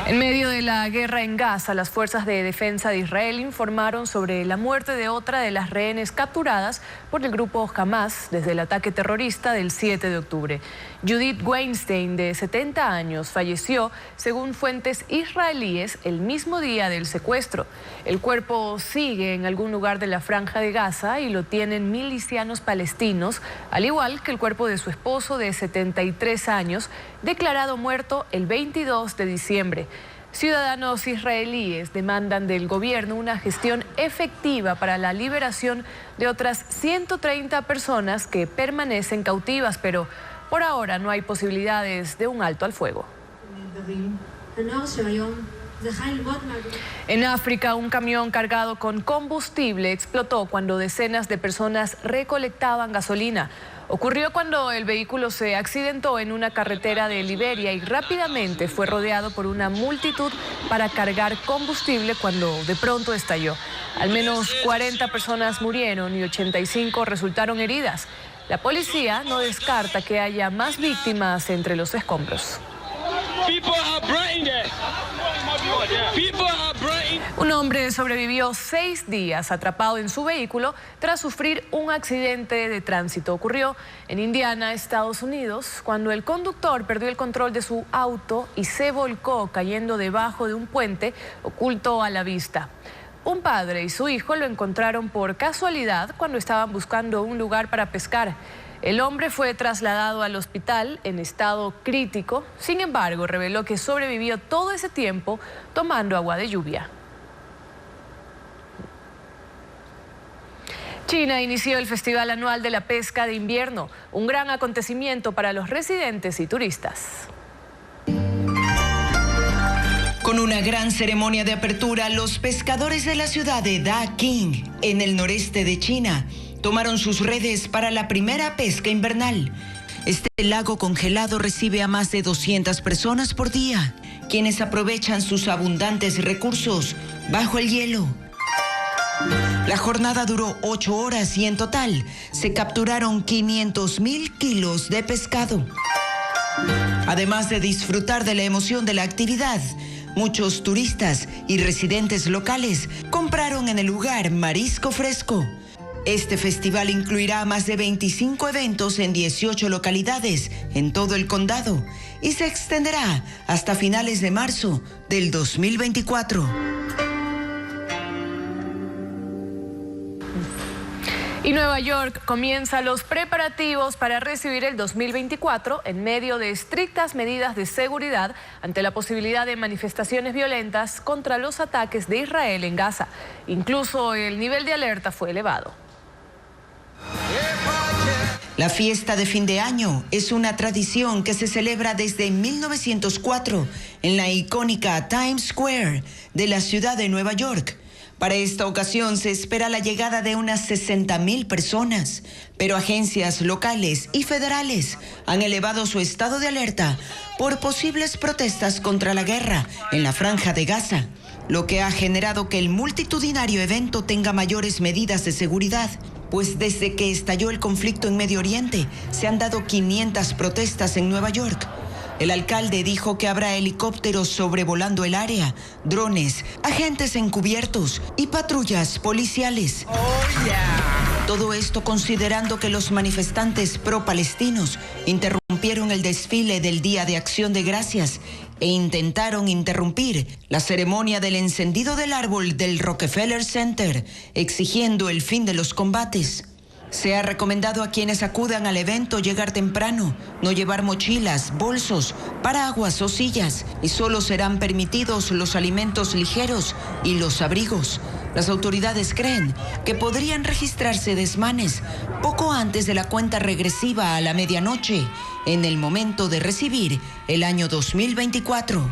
En medio de la guerra en Gaza, las fuerzas de defensa de Israel informaron sobre la muerte de otra de las rehenes capturadas por el grupo Hamas desde el ataque terrorista del 7 de octubre. Judith Weinstein, de 70 años, falleció, según fuentes israelíes, el mismo día del secuestro. El cuerpo sigue en algún lugar de la Franja de Gaza y lo tienen milicianos palestinos, al igual que el cuerpo de su esposo de 73 años, declarado muerto el 22 de diciembre. Ciudadanos israelíes demandan del gobierno una gestión efectiva para la liberación de otras 130 personas que permanecen cautivas, pero por ahora no hay posibilidades de un alto al fuego. En África, un camión cargado con combustible explotó cuando decenas de personas recolectaban gasolina. Ocurrió cuando el vehículo se accidentó en una carretera de Liberia y rápidamente fue rodeado por una multitud para cargar combustible cuando de pronto estalló. Al menos 40 personas murieron y 85 resultaron heridas. La policía no descarta que haya más víctimas entre los escombros. Un hombre sobrevivió 6 días atrapado en su vehículo tras sufrir un accidente de tránsito. Ocurrió en Indiana, Estados Unidos, cuando el conductor perdió el control de su auto y se volcó cayendo debajo de un puente oculto a la vista. Un padre y su hijo lo encontraron por casualidad cuando estaban buscando un lugar para pescar. El hombre fue trasladado al hospital en estado crítico. Sin embargo, reveló que sobrevivió todo ese tiempo tomando agua de lluvia. China inició el Festival Anual de la Pesca de Invierno, un gran acontecimiento para los residentes y turistas. Con una gran ceremonia de apertura, los pescadores de la ciudad de Daqing, en el noreste de China, tomaron sus redes para la primera pesca invernal. Este lago congelado recibe a más de 200 personas por día, quienes aprovechan sus abundantes recursos bajo el hielo. La jornada duró 8 horas y en total se capturaron 500,000 kilos de pescado. Además de disfrutar de la emoción de la actividad, muchos turistas y residentes locales compraron en el lugar marisco fresco. Este festival incluirá más de 25 eventos en 18 localidades en todo el condado y se extenderá hasta finales de marzo del 2024. Y Nueva York comienza los preparativos para recibir el 2024 en medio de estrictas medidas de seguridad ante la posibilidad de manifestaciones violentas contra los ataques de Israel en Gaza. Incluso el nivel de alerta fue elevado. La fiesta de fin de año es una tradición que se celebra desde 1904 en la icónica Times Square de la ciudad de Nueva York. Para esta ocasión se espera la llegada de unas 60,000 personas, pero agencias locales y federales han elevado su estado de alerta por posibles protestas contra la guerra en la Franja de Gaza, lo que ha generado que el multitudinario evento tenga mayores medidas de seguridad, pues desde que estalló el conflicto en Medio Oriente se han dado 500 protestas en Nueva York. El alcalde dijo que habrá helicópteros sobrevolando el área, drones, agentes encubiertos y patrullas policiales. Todo esto considerando que los manifestantes pro-palestinos interrumpieron el desfile del Día de Acción de Gracias e intentaron interrumpir la ceremonia del encendido del árbol del Rockefeller Center, exigiendo el fin de los combates. Se ha recomendado a quienes acudan al evento llegar temprano, no llevar mochilas, bolsos, paraguas o sillas, y solo serán permitidos los alimentos ligeros y los abrigos. Las autoridades creen que podrían registrarse desmanes poco antes de la cuenta regresiva a la medianoche, en el momento de recibir el año 2024.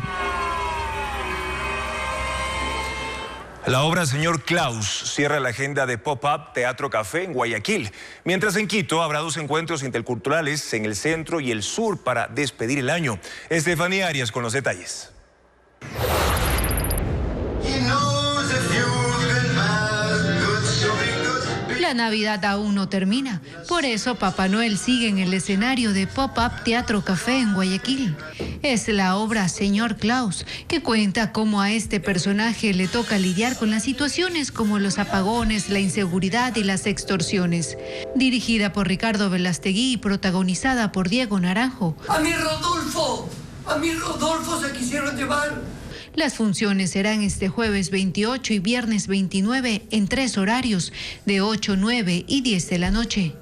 La obra Señor Klaus cierra la agenda de Pop-Up Teatro Café en Guayaquil, mientras en Quito habrá 2 encuentros interculturales en el centro y el sur para despedir el año. Estefanía Arias con los detalles. La Navidad aún no termina, por eso Papá Noel sigue en el escenario de Pop-Up Teatro Café en Guayaquil. Es la obra Señor Klaus, que cuenta cómo a este personaje le toca lidiar con las situaciones como los apagones, la inseguridad y las extorsiones. Dirigida por Ricardo Velastegui y protagonizada por Diego Naranjo. ¡A mi Rodolfo se quisieron llevar! Las funciones serán este jueves 28 y viernes 29 en 3 horarios, de 8, 9 y 10 de la noche.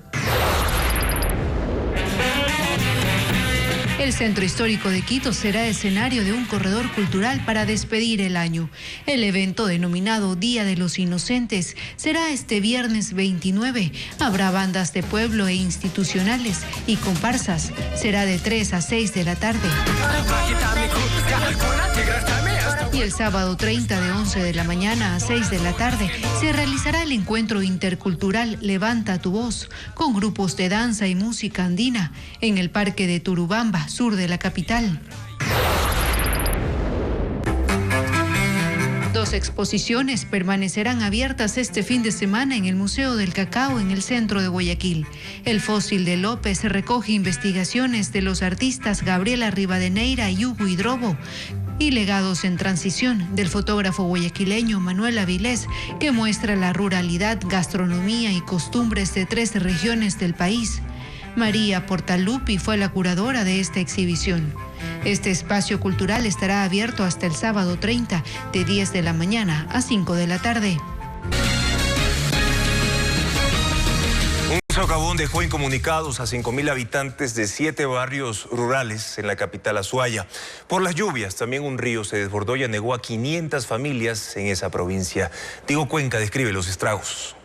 El Centro Histórico de Quito será escenario de un corredor cultural para despedir el año. El evento denominado Día de los Inocentes será este viernes 29. Habrá bandas de pueblo e institucionales y comparsas. Será de 3 a 6 de la tarde. Y el sábado 30 de 11 de la mañana a 6 de la tarde se realizará el encuentro intercultural Levanta tu Voz con grupos de danza y música andina en el Parque de Turubamba, sur de la capital. 2 exposiciones permanecerán abiertas este fin de semana en el Museo del Cacao en el centro de Guayaquil. El fósil de López recoge investigaciones de los artistas Gabriela Rivadeneira y Hugo Hidrobo y legados en transición del fotógrafo guayaquileño Manuel Avilés, que muestra la ruralidad, gastronomía y costumbres de 3 regiones del país. María Portalupi fue la curadora de esta exhibición. Este espacio cultural estará abierto hasta el sábado 30, de 10 de la mañana a 5 de la tarde. Un socavón dejó incomunicados a 5.000 habitantes de 7 barrios rurales en la capital Azuaya. Por las lluvias, también un río se desbordó y anegó a 500 familias en esa provincia. Diego Cuenca describe los estragos.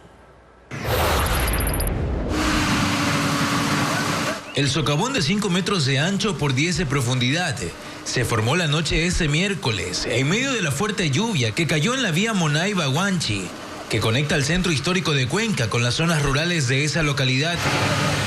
El socavón de 5 metros de ancho por 10 de profundidad se formó la noche de ese miércoles en medio de la fuerte lluvia que cayó en la vía Monay-Baguanchi, que conecta el centro histórico de Cuenca con las zonas rurales de esa localidad.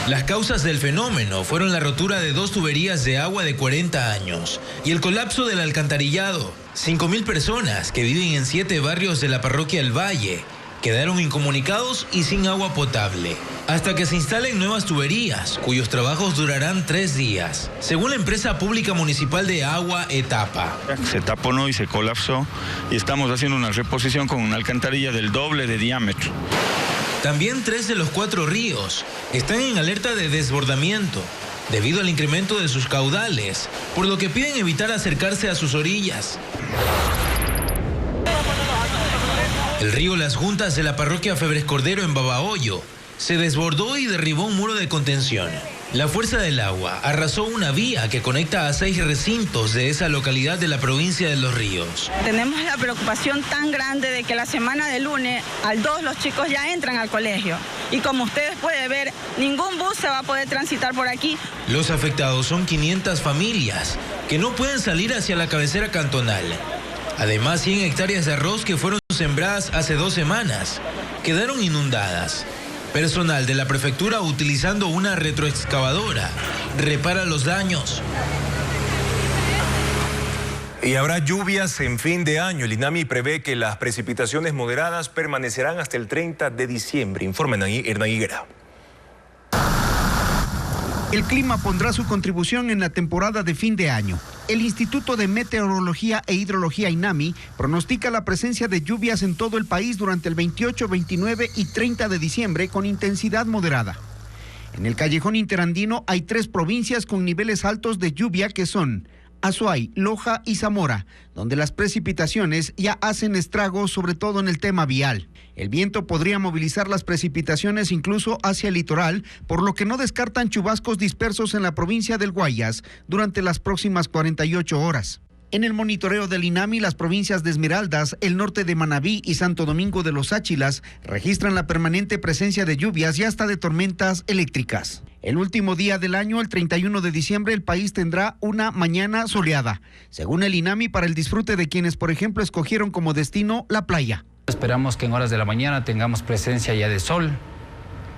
Las causas del fenómeno fueron la rotura de 2 tuberías de agua de 40 años y el colapso del alcantarillado. 5.000 personas que viven en 7 barrios de la parroquia El Valle quedaron incomunicados y sin agua potable, hasta que se instalen nuevas tuberías, cuyos trabajos durarán 3 días, según la empresa pública municipal de agua Etapa. Se taponó y se colapsó y estamos haciendo una reposición con una alcantarilla del doble de diámetro. También 3 de los 4 ríos están en alerta de desbordamiento debido al incremento de sus caudales, por lo que piden evitar acercarse a sus orillas. El río Las Juntas de la parroquia Febres Cordero en Babahoyo se desbordó y derribó un muro de contención. La fuerza del agua arrasó una vía que conecta a 6 recintos de esa localidad de la provincia de Los Ríos. Tenemos la preocupación tan grande de que la semana de lunes al 2 los chicos ya entran al colegio. Y como ustedes pueden ver, ningún bus se va a poder transitar por aquí. Los afectados son 500 familias que no pueden salir hacia la cabecera cantonal. Además, 100 hectáreas de arroz que fueron sembradas hace 2 semanas quedaron inundadas. Personal de la prefectura, utilizando una retroexcavadora, repara los daños. Y habrá lluvias en fin de año. El INAMI prevé que las precipitaciones moderadas permanecerán hasta el 30 de diciembre. Informa Hernán Higuera. El clima pondrá su contribución en la temporada de fin de año. El Instituto de Meteorología e Hidrología INAMI pronostica la presencia de lluvias en todo el país durante el 28, 29 y 30 de diciembre con intensidad moderada. En el Callejón Interandino hay 3 provincias con niveles altos de lluvia que son Azuay, Loja y Zamora, donde las precipitaciones ya hacen estragos, sobre todo en el tema vial. El viento podría movilizar las precipitaciones incluso hacia el litoral, por lo que no descartan chubascos dispersos en la provincia del Guayas durante las próximas 48 horas. En el monitoreo del INAMI, las provincias de Esmeraldas, el norte de Manabí y Santo Domingo de los Áchilas registran la permanente presencia de lluvias y hasta de tormentas eléctricas. El último día del año, el 31 de diciembre, el país tendrá una mañana soleada, según el INAMI, para el disfrute de quienes, por ejemplo, escogieron como destino la playa. Esperamos que en horas de la mañana tengamos presencia ya de sol,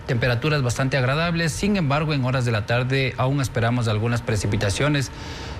temperaturas bastante agradables. Sin embargo, en horas de la tarde aún esperamos algunas precipitaciones,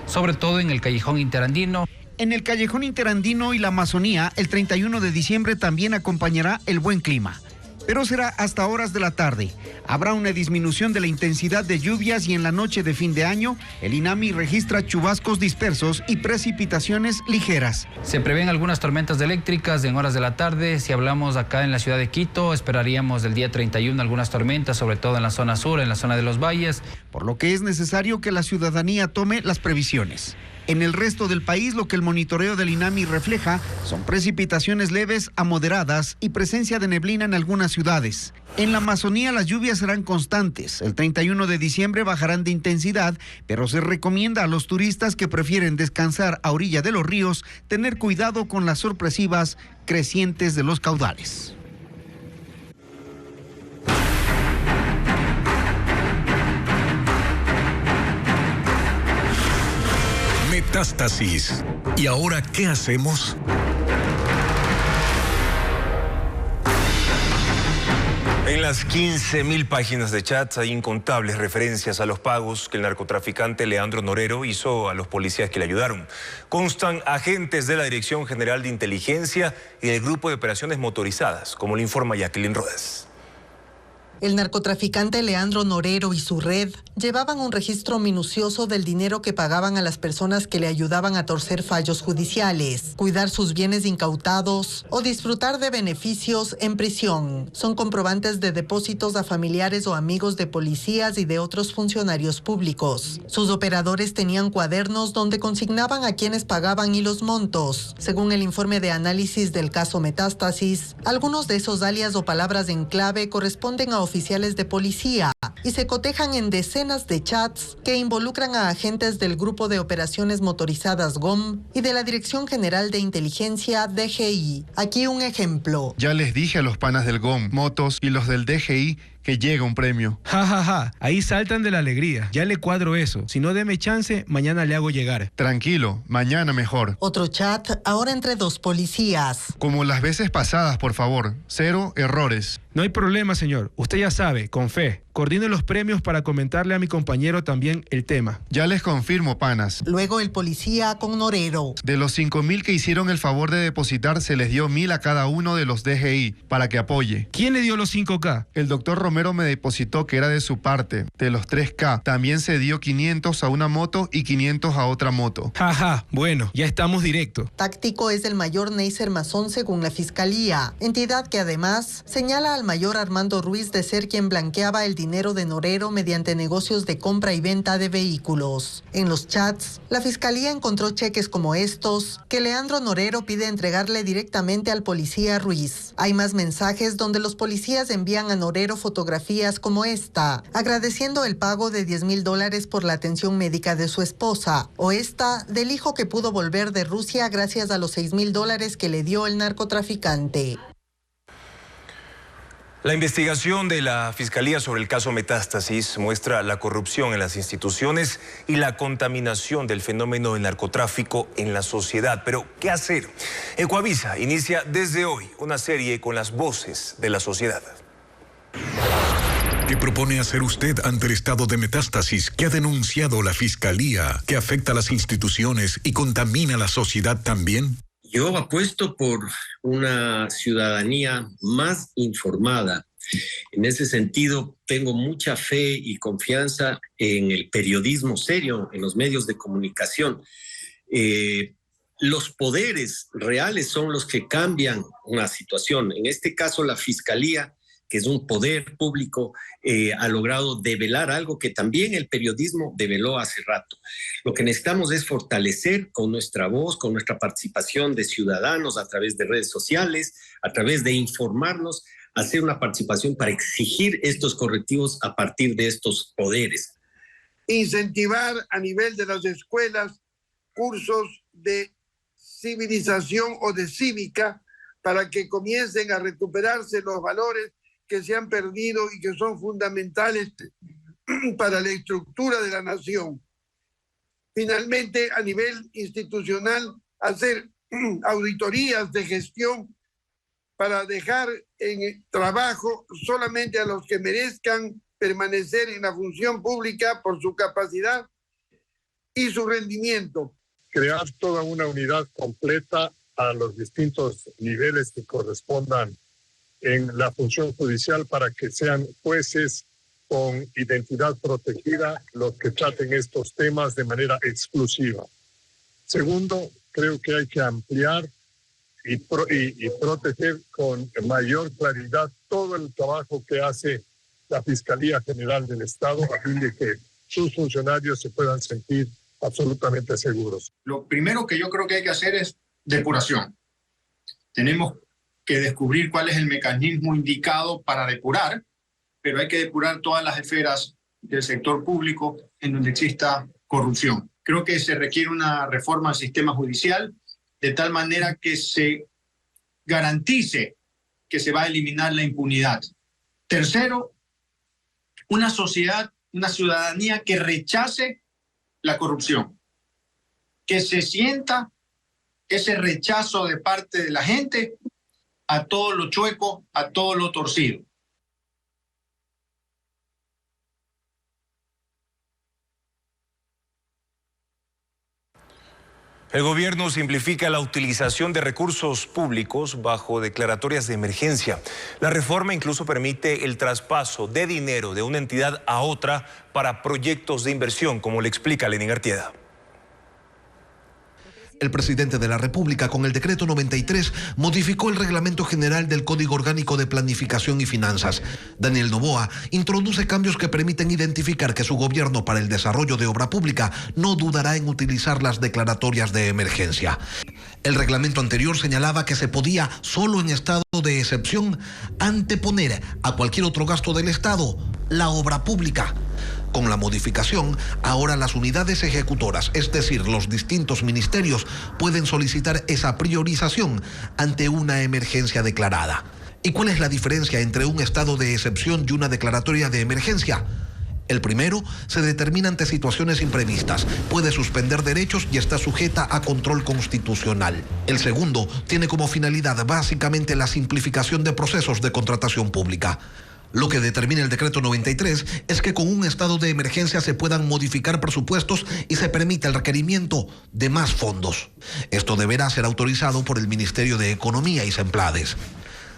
sobre todo en el Callejón Interandino. En el Callejón Interandino y la Amazonía, el 31 de diciembre también acompañará el buen clima, pero será hasta horas de la tarde. Habrá una disminución de la intensidad de lluvias y en la noche de fin de año, el INAMI registra chubascos dispersos y precipitaciones ligeras. Se prevén algunas tormentas eléctricas en horas de la tarde. Si hablamos acá en la ciudad de Quito, esperaríamos del día 31 algunas tormentas, sobre todo en la zona sur, en la zona de los valles. Por lo que es necesario que la ciudadanía tome las previsiones. En el resto del país, lo que el monitoreo del INAMI refleja son precipitaciones leves a moderadas y presencia de neblina en algunas ciudades. En la Amazonía las lluvias serán constantes. El 31 de diciembre bajarán de intensidad, pero se recomienda a los turistas que prefieren descansar a orilla de los ríos tener cuidado con las sorpresivas crecientes de los caudales. Metástasis. ¿Y ahora qué hacemos? En las 15.000 páginas de chats hay incontables referencias a los pagos que el narcotraficante Leandro Norero hizo a los policías que le ayudaron. Constan agentes de la Dirección General de Inteligencia y del Grupo de Operaciones Motorizadas, como le informa Jacqueline Rodas. El narcotraficante Leandro Norero y su red llevaban un registro minucioso del dinero que pagaban a las personas que le ayudaban a torcer fallos judiciales, cuidar sus bienes incautados o disfrutar de beneficios en prisión. Son comprobantes de depósitos a familiares o amigos de policías y de otros funcionarios públicos. Sus operadores tenían cuadernos donde consignaban a quienes pagaban y los montos. Según el informe de análisis del caso Metástasis, algunos de esos alias o palabras en clave corresponden a oficiales de policía y se cotejan en decenas de chats que involucran a agentes del Grupo de Operaciones Motorizadas GOM y de la Dirección General de Inteligencia DGI. Aquí un ejemplo. Ya les dije a los panas del GOM, Motos y los del DGI que llega un premio. Ahí saltan de la alegría. Ya le cuadro eso. Si no, deme chance, mañana le hago llegar. Tranquilo, mañana mejor. Otro chat, ahora entre dos policías. Como las veces pasadas, por favor. 0 errores. No hay problema, señor. Usted ya sabe, con fe. Coordine los premios para comentarle a mi compañero también el tema. Ya les confirmo, panas. Luego el policía con Norero. De los 5,000 que hicieron el favor de depositar, se les dio 1,000 a cada uno de los DGI para que apoye. ¿Quién le dio los 5K? El doctor Romero me depositó que era de su parte. De los 3K, también se dio 500 a una moto y 500 a otra moto. Bueno, ya estamos directo. Táctico es el mayor Neisser Mazón según la Fiscalía, entidad que además señala al mayor Armando Ruiz de ser quien blanqueaba el dinero de Norero mediante negocios de compra y venta de vehículos. En los chats, la Fiscalía encontró cheques como estos que Leandro Norero pide entregarle directamente al policía Ruiz. Hay más mensajes donde los policías envían a Norero fotografías como esta, agradeciendo el pago de $10,000 por la atención médica de su esposa, o esta del hijo que pudo volver de Rusia gracias a los $6,000 que le dio el narcotraficante. La investigación de la Fiscalía sobre el caso Metástasis muestra la corrupción en las instituciones y la contaminación del fenómeno del narcotráfico en la sociedad. Pero, ¿qué hacer? Ecuavisa inicia desde hoy una serie con las voces de la sociedad. ¿Qué propone hacer usted ante el estado de metástasis que ha denunciado la Fiscalía, que afecta a las instituciones y contamina a la sociedad también? Yo apuesto por una ciudadanía más informada. En ese sentido, tengo mucha fe y confianza en el periodismo serio, en los medios de comunicación. Los poderes reales son los que cambian una situación. En este caso, la Fiscalía, que es un poder público, ha logrado develar algo que también el periodismo develó hace rato. Lo que necesitamos es fortalecer con nuestra voz, con nuestra participación de ciudadanos a través de redes sociales, a través de informarnos, hacer una participación para exigir estos correctivos a partir de estos poderes. Incentivar a nivel de las escuelas cursos de civilización o de cívica para que comiencen a recuperarse los valores que se han perdido y que son fundamentales para la estructura de la nación. Finalmente, a nivel institucional, hacer auditorías de gestión para dejar en trabajo solamente a los que merezcan permanecer en la función pública por su capacidad y su rendimiento. Crear toda una unidad completa a los distintos niveles que correspondan en la función judicial para que sean jueces con identidad protegida los que traten estos temas de manera exclusiva. Segundo, creo que hay que ampliar y proteger con mayor claridad todo el trabajo que hace la Fiscalía General del Estado a fin de que sus funcionarios se puedan sentir absolutamente seguros. Lo primero que yo creo que hay que hacer es depuración. Tenemos que descubrir cuál es el mecanismo indicado para depurar, pero hay que depurar todas las esferas del sector público en donde exista corrupción. Creo que se requiere una reforma al sistema judicial de tal manera que se garantice que se va a eliminar la impunidad. Tercero, una sociedad, una ciudadanía que rechace la corrupción, que se sienta ese rechazo de parte de la gente a todo lo chueco, a todo lo torcido. El gobierno simplifica la utilización de recursos públicos bajo declaratorias de emergencia. La reforma incluso permite el traspaso de dinero de una entidad a otra para proyectos de inversión, como le explica Lenín Artieda. El presidente de la República, con el decreto 93, modificó el reglamento general del Código Orgánico de Planificación y Finanzas. Daniel Noboa introduce cambios que permiten identificar que su gobierno para el desarrollo de obra pública no dudará en utilizar las declaratorias de emergencia. El reglamento anterior señalaba que se podía, solo en estado de excepción, anteponer a cualquier otro gasto del Estado la obra pública. Con la modificación, ahora las unidades ejecutoras, es decir, los distintos ministerios, pueden solicitar esa priorización ante una emergencia declarada. ¿Y cuál es la diferencia entre un estado de excepción y una declaratoria de emergencia? El primero se determina ante situaciones imprevistas, puede suspender derechos y está sujeta a control constitucional. El segundo tiene como finalidad básicamente la simplificación de procesos de contratación pública. Lo que determina el decreto 93 es que con un estado de emergencia se puedan modificar presupuestos y se permite el requerimiento de más fondos. Esto deberá ser autorizado por el Ministerio de Economía y Semplades.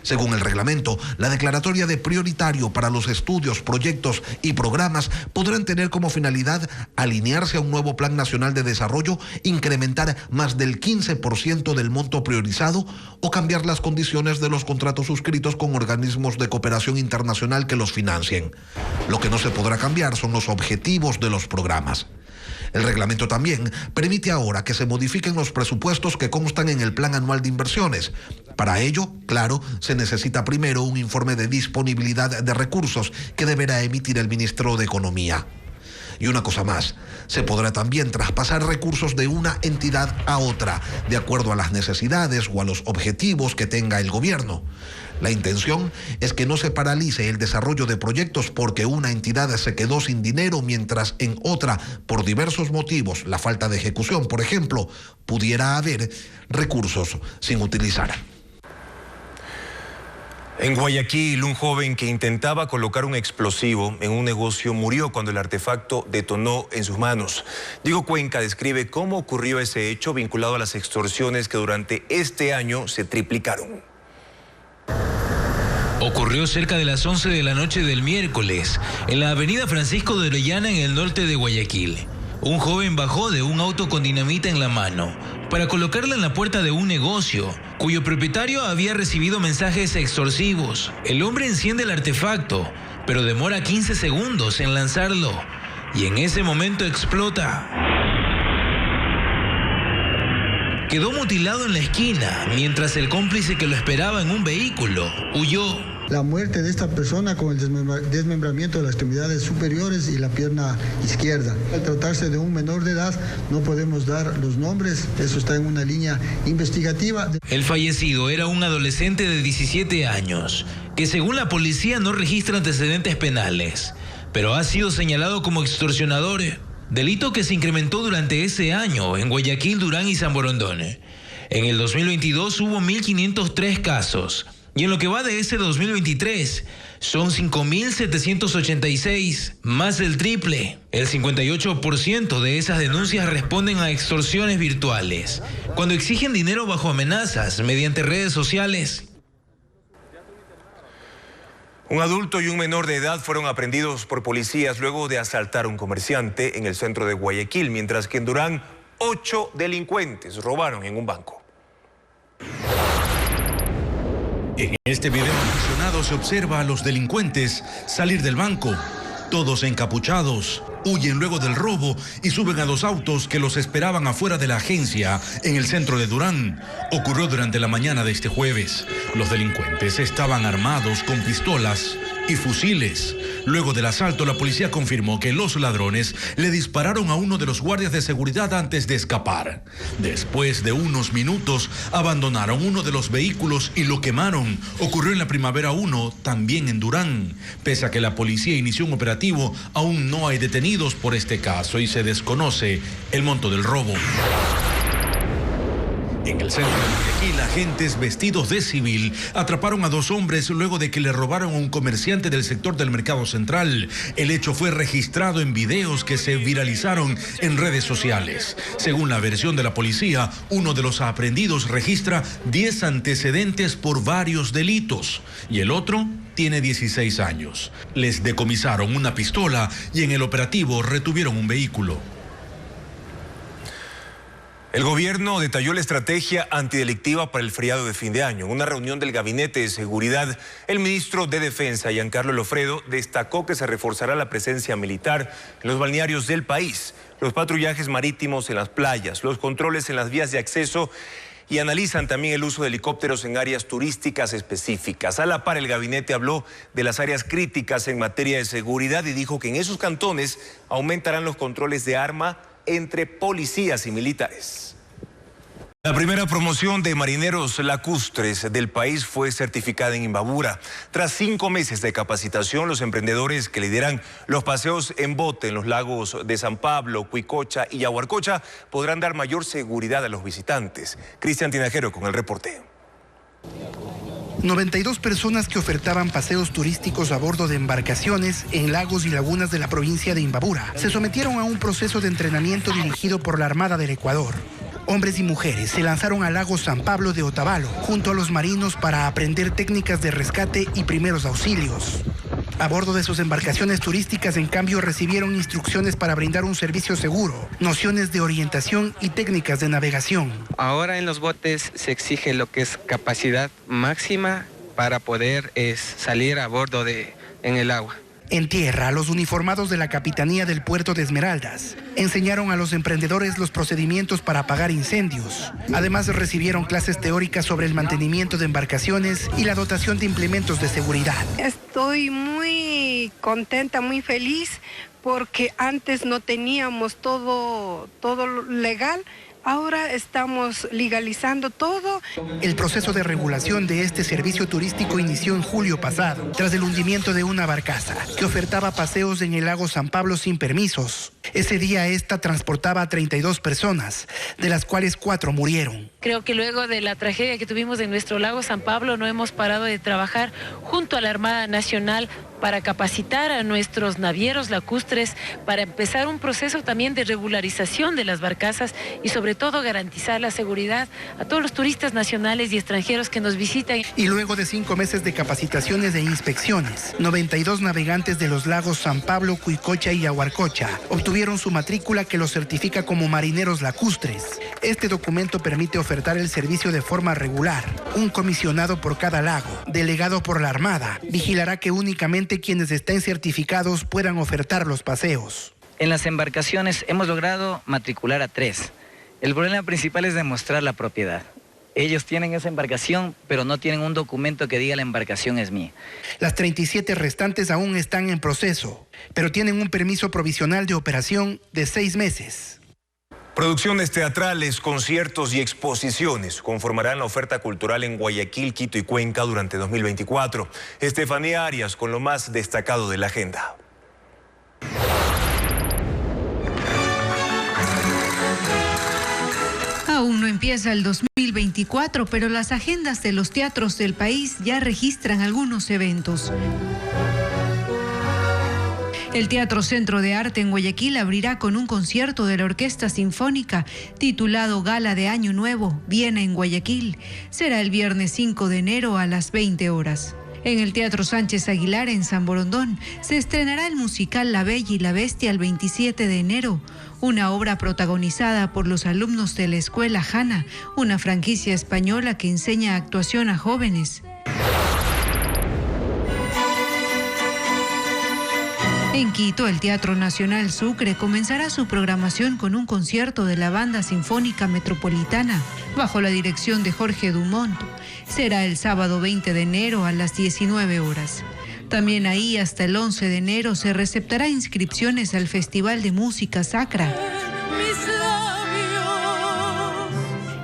Según el reglamento, la declaratoria de prioritario para los estudios, proyectos y programas podrán tener como finalidad alinearse a un nuevo Plan Nacional de Desarrollo, incrementar más del 15% del monto priorizado o cambiar las condiciones de los contratos suscritos con organismos de cooperación internacional que los financien. Lo que no se podrá cambiar son los objetivos de los programas. El reglamento también permite ahora que se modifiquen los presupuestos que constan en el Plan Anual de Inversiones. Para ello, claro, se necesita primero un informe de disponibilidad de recursos que deberá emitir el ministro de Economía. Y una cosa más, se podrá también traspasar recursos de una entidad a otra, de acuerdo a las necesidades o a los objetivos que tenga el gobierno. La intención es que no se paralice el desarrollo de proyectos porque una entidad se quedó sin dinero, mientras en otra, por diversos motivos, la falta de ejecución, por ejemplo, pudiera haber recursos sin utilizar. En Guayaquil, un joven que intentaba colocar un explosivo en un negocio murió cuando el artefacto detonó en sus manos. Diego Cuenca describe cómo ocurrió ese hecho vinculado a las extorsiones que durante este año se triplicaron. Ocurrió cerca de las 11 de la noche del miércoles, en la avenida Francisco de Orellana, en el norte de Guayaquil. Un joven bajó de un auto con dinamita en la mano para colocarla en la puerta de un negocio, cuyo propietario había recibido mensajes extorsivos. El hombre enciende el artefacto, pero demora 15 segundos en lanzarlo, y en ese momento explota. Quedó mutilado en la esquina, mientras el cómplice que lo esperaba en un vehículo huyó. La muerte de esta persona con el desmembramiento de las extremidades superiores y la pierna izquierda. Al tratarse de un menor de edad, no podemos dar los nombres, eso está en una línea investigativa. El fallecido era un adolescente de 17 años, que según la policía no registra antecedentes penales, pero ha sido señalado como extorsionador, delito que se incrementó durante ese año en Guayaquil, Durán y San Borondón. En el 2022 hubo 1.503 casos. Y en lo que va de ese 2023, son 5.786, más del triple. El 58% de esas denuncias responden a extorsiones virtuales, cuando exigen dinero bajo amenazas mediante redes sociales. Un adulto y un menor de edad fueron aprehendidos por policías luego de asaltar a un comerciante en el centro de Guayaquil, mientras que en Durán 8 delincuentes robaron en un banco. En este video mencionado se observa a los delincuentes salir del banco, todos encapuchados. Huyen luego del robo y suben a 2 autos que los esperaban afuera de la agencia en el centro de Durán. Ocurrió durante la mañana de este jueves. Los delincuentes estaban armados con pistolas y fusiles. Luego del asalto, la policía confirmó que los ladrones le dispararon a uno de los guardias de seguridad antes de escapar. Después de unos minutos, abandonaron uno de los vehículos y lo quemaron. Ocurrió en la Primavera 1, también en Durán. Pese a que la policía inició un operativo, aún no hay detenidos por este caso y se desconoce el monto del robo. En el centro de Guayaquil, agentes vestidos de civil atraparon a 2 hombres luego de que le robaron a un comerciante del sector del Mercado Central. El hecho fue registrado en videos que se viralizaron en redes sociales. Según la versión de la policía, uno de los aprehendidos registra 10 antecedentes por varios delitos y el otro tiene 16 años. Les decomisaron una pistola y en el operativo retuvieron un vehículo. El gobierno detalló la estrategia antidelictiva para el feriado de fin de año. En una reunión del Gabinete de Seguridad, el ministro de Defensa, Giancarlo Lofredo, destacó que se reforzará la presencia militar en los balnearios del país, los patrullajes marítimos en las playas, los controles en las vías de acceso y analizan también el uso de helicópteros en áreas turísticas específicas. A la par, el gabinete habló de las áreas críticas en materia de seguridad y dijo que en esos cantones aumentarán los controles de arma entre policías y militares. La primera promoción de marineros lacustres del país fue certificada en Imbabura. Tras 5 meses de capacitación, los emprendedores que lideran los paseos en bote en los lagos de San Pablo, Cuicocha y Yaguarcocha podrán dar mayor seguridad a los visitantes. Cristian Tinajero con el reporte. 92 personas que ofertaban paseos turísticos a bordo de embarcaciones en lagos y lagunas de la provincia de Imbabura se sometieron a un proceso de entrenamiento dirigido por la Armada del Ecuador. Hombres y mujeres se lanzaron al lago San Pablo de Otavalo junto a los marinos para aprender técnicas de rescate y primeros auxilios. A bordo de sus embarcaciones turísticas, en cambio, recibieron instrucciones para brindar un servicio seguro, nociones de orientación y técnicas de navegación. Ahora en los botes se exige lo que es capacidad máxima para poder salir a bordo en el agua. En tierra, los uniformados de la Capitanía del Puerto de Esmeraldas enseñaron a los emprendedores los procedimientos para apagar incendios. Además, recibieron clases teóricas sobre el mantenimiento de embarcaciones y la dotación de implementos de seguridad. Estoy muy contenta, muy feliz, porque antes no teníamos todo legal. Ahora estamos legalizando todo. El proceso de regulación de este servicio turístico inició en julio pasado, tras el hundimiento de una barcaza que ofertaba paseos en el lago San Pablo sin permisos. Ese día esta transportaba a 32 personas, de las cuales 4 murieron. Creo que luego de la tragedia que tuvimos en nuestro lago San Pablo no hemos parado de trabajar junto a la Armada Nacional para capacitar a nuestros navieros lacustres, para empezar un proceso también de regularización de las barcazas y sobre todo garantizar la seguridad a todos los turistas nacionales y extranjeros que nos visitan. Y luego de 5 meses de capacitaciones e inspecciones, 92 navegantes de los lagos San Pablo, Cuicocha y Yaguarcocha obtuvieron su matrícula que los certifica como marineros lacustres. Este documento permite ofertar el servicio de forma regular. Un comisionado por cada lago, delegado por la Armada, vigilará que únicamente quienes estén certificados puedan ofertar los paseos. En las embarcaciones hemos logrado matricular a 3. El problema principal es demostrar la propiedad. Ellos tienen esa embarcación, pero no tienen un documento que diga la embarcación es mía. Las 37 restantes aún están en proceso, pero tienen un permiso provisional de operación de 6 meses. Producciones teatrales, conciertos y exposiciones conformarán la oferta cultural en Guayaquil, Quito y Cuenca durante 2024. Estefanía Arias con lo más destacado de la agenda. Aún no empieza el 2024, pero las agendas de los teatros del país ya registran algunos eventos. El Teatro Centro de Arte en Guayaquil abrirá con un concierto de la Orquesta Sinfónica titulado Gala de Año Nuevo, Viena en Guayaquil. Será el viernes 5 de enero a las 20 horas. En el Teatro Sánchez Aguilar en San Borondón se estrenará el musical La Bella y la Bestia el 27 de enero, una obra protagonizada por los alumnos de la Escuela Hanna, una franquicia española que enseña actuación a jóvenes. En Quito, el Teatro Nacional Sucre comenzará su programación con un concierto de la Banda Sinfónica Metropolitana, bajo la dirección de Jorge Dumont. Será el sábado 20 de enero a las 19 horas. También ahí, hasta el 11 de enero, se receptará inscripciones al Festival de Música Sacra.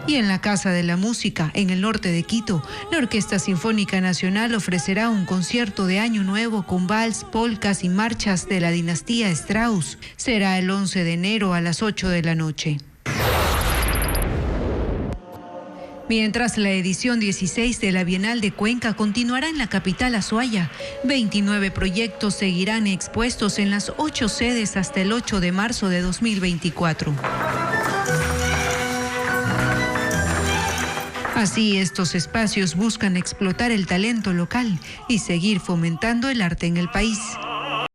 Y en la Casa de la Música, en el norte de Quito, la Orquesta Sinfónica Nacional ofrecerá un concierto de Año Nuevo con vals, polcas y marchas de la dinastía Strauss. Será el 11 de enero a las 8 de la noche. Mientras la edición 16 de la Bienal de Cuenca continuará en la capital Azuaya, 29 proyectos seguirán expuestos en las 8 sedes hasta el 8 de marzo de 2024. Así, estos espacios buscan explotar el talento local y seguir fomentando el arte en el país.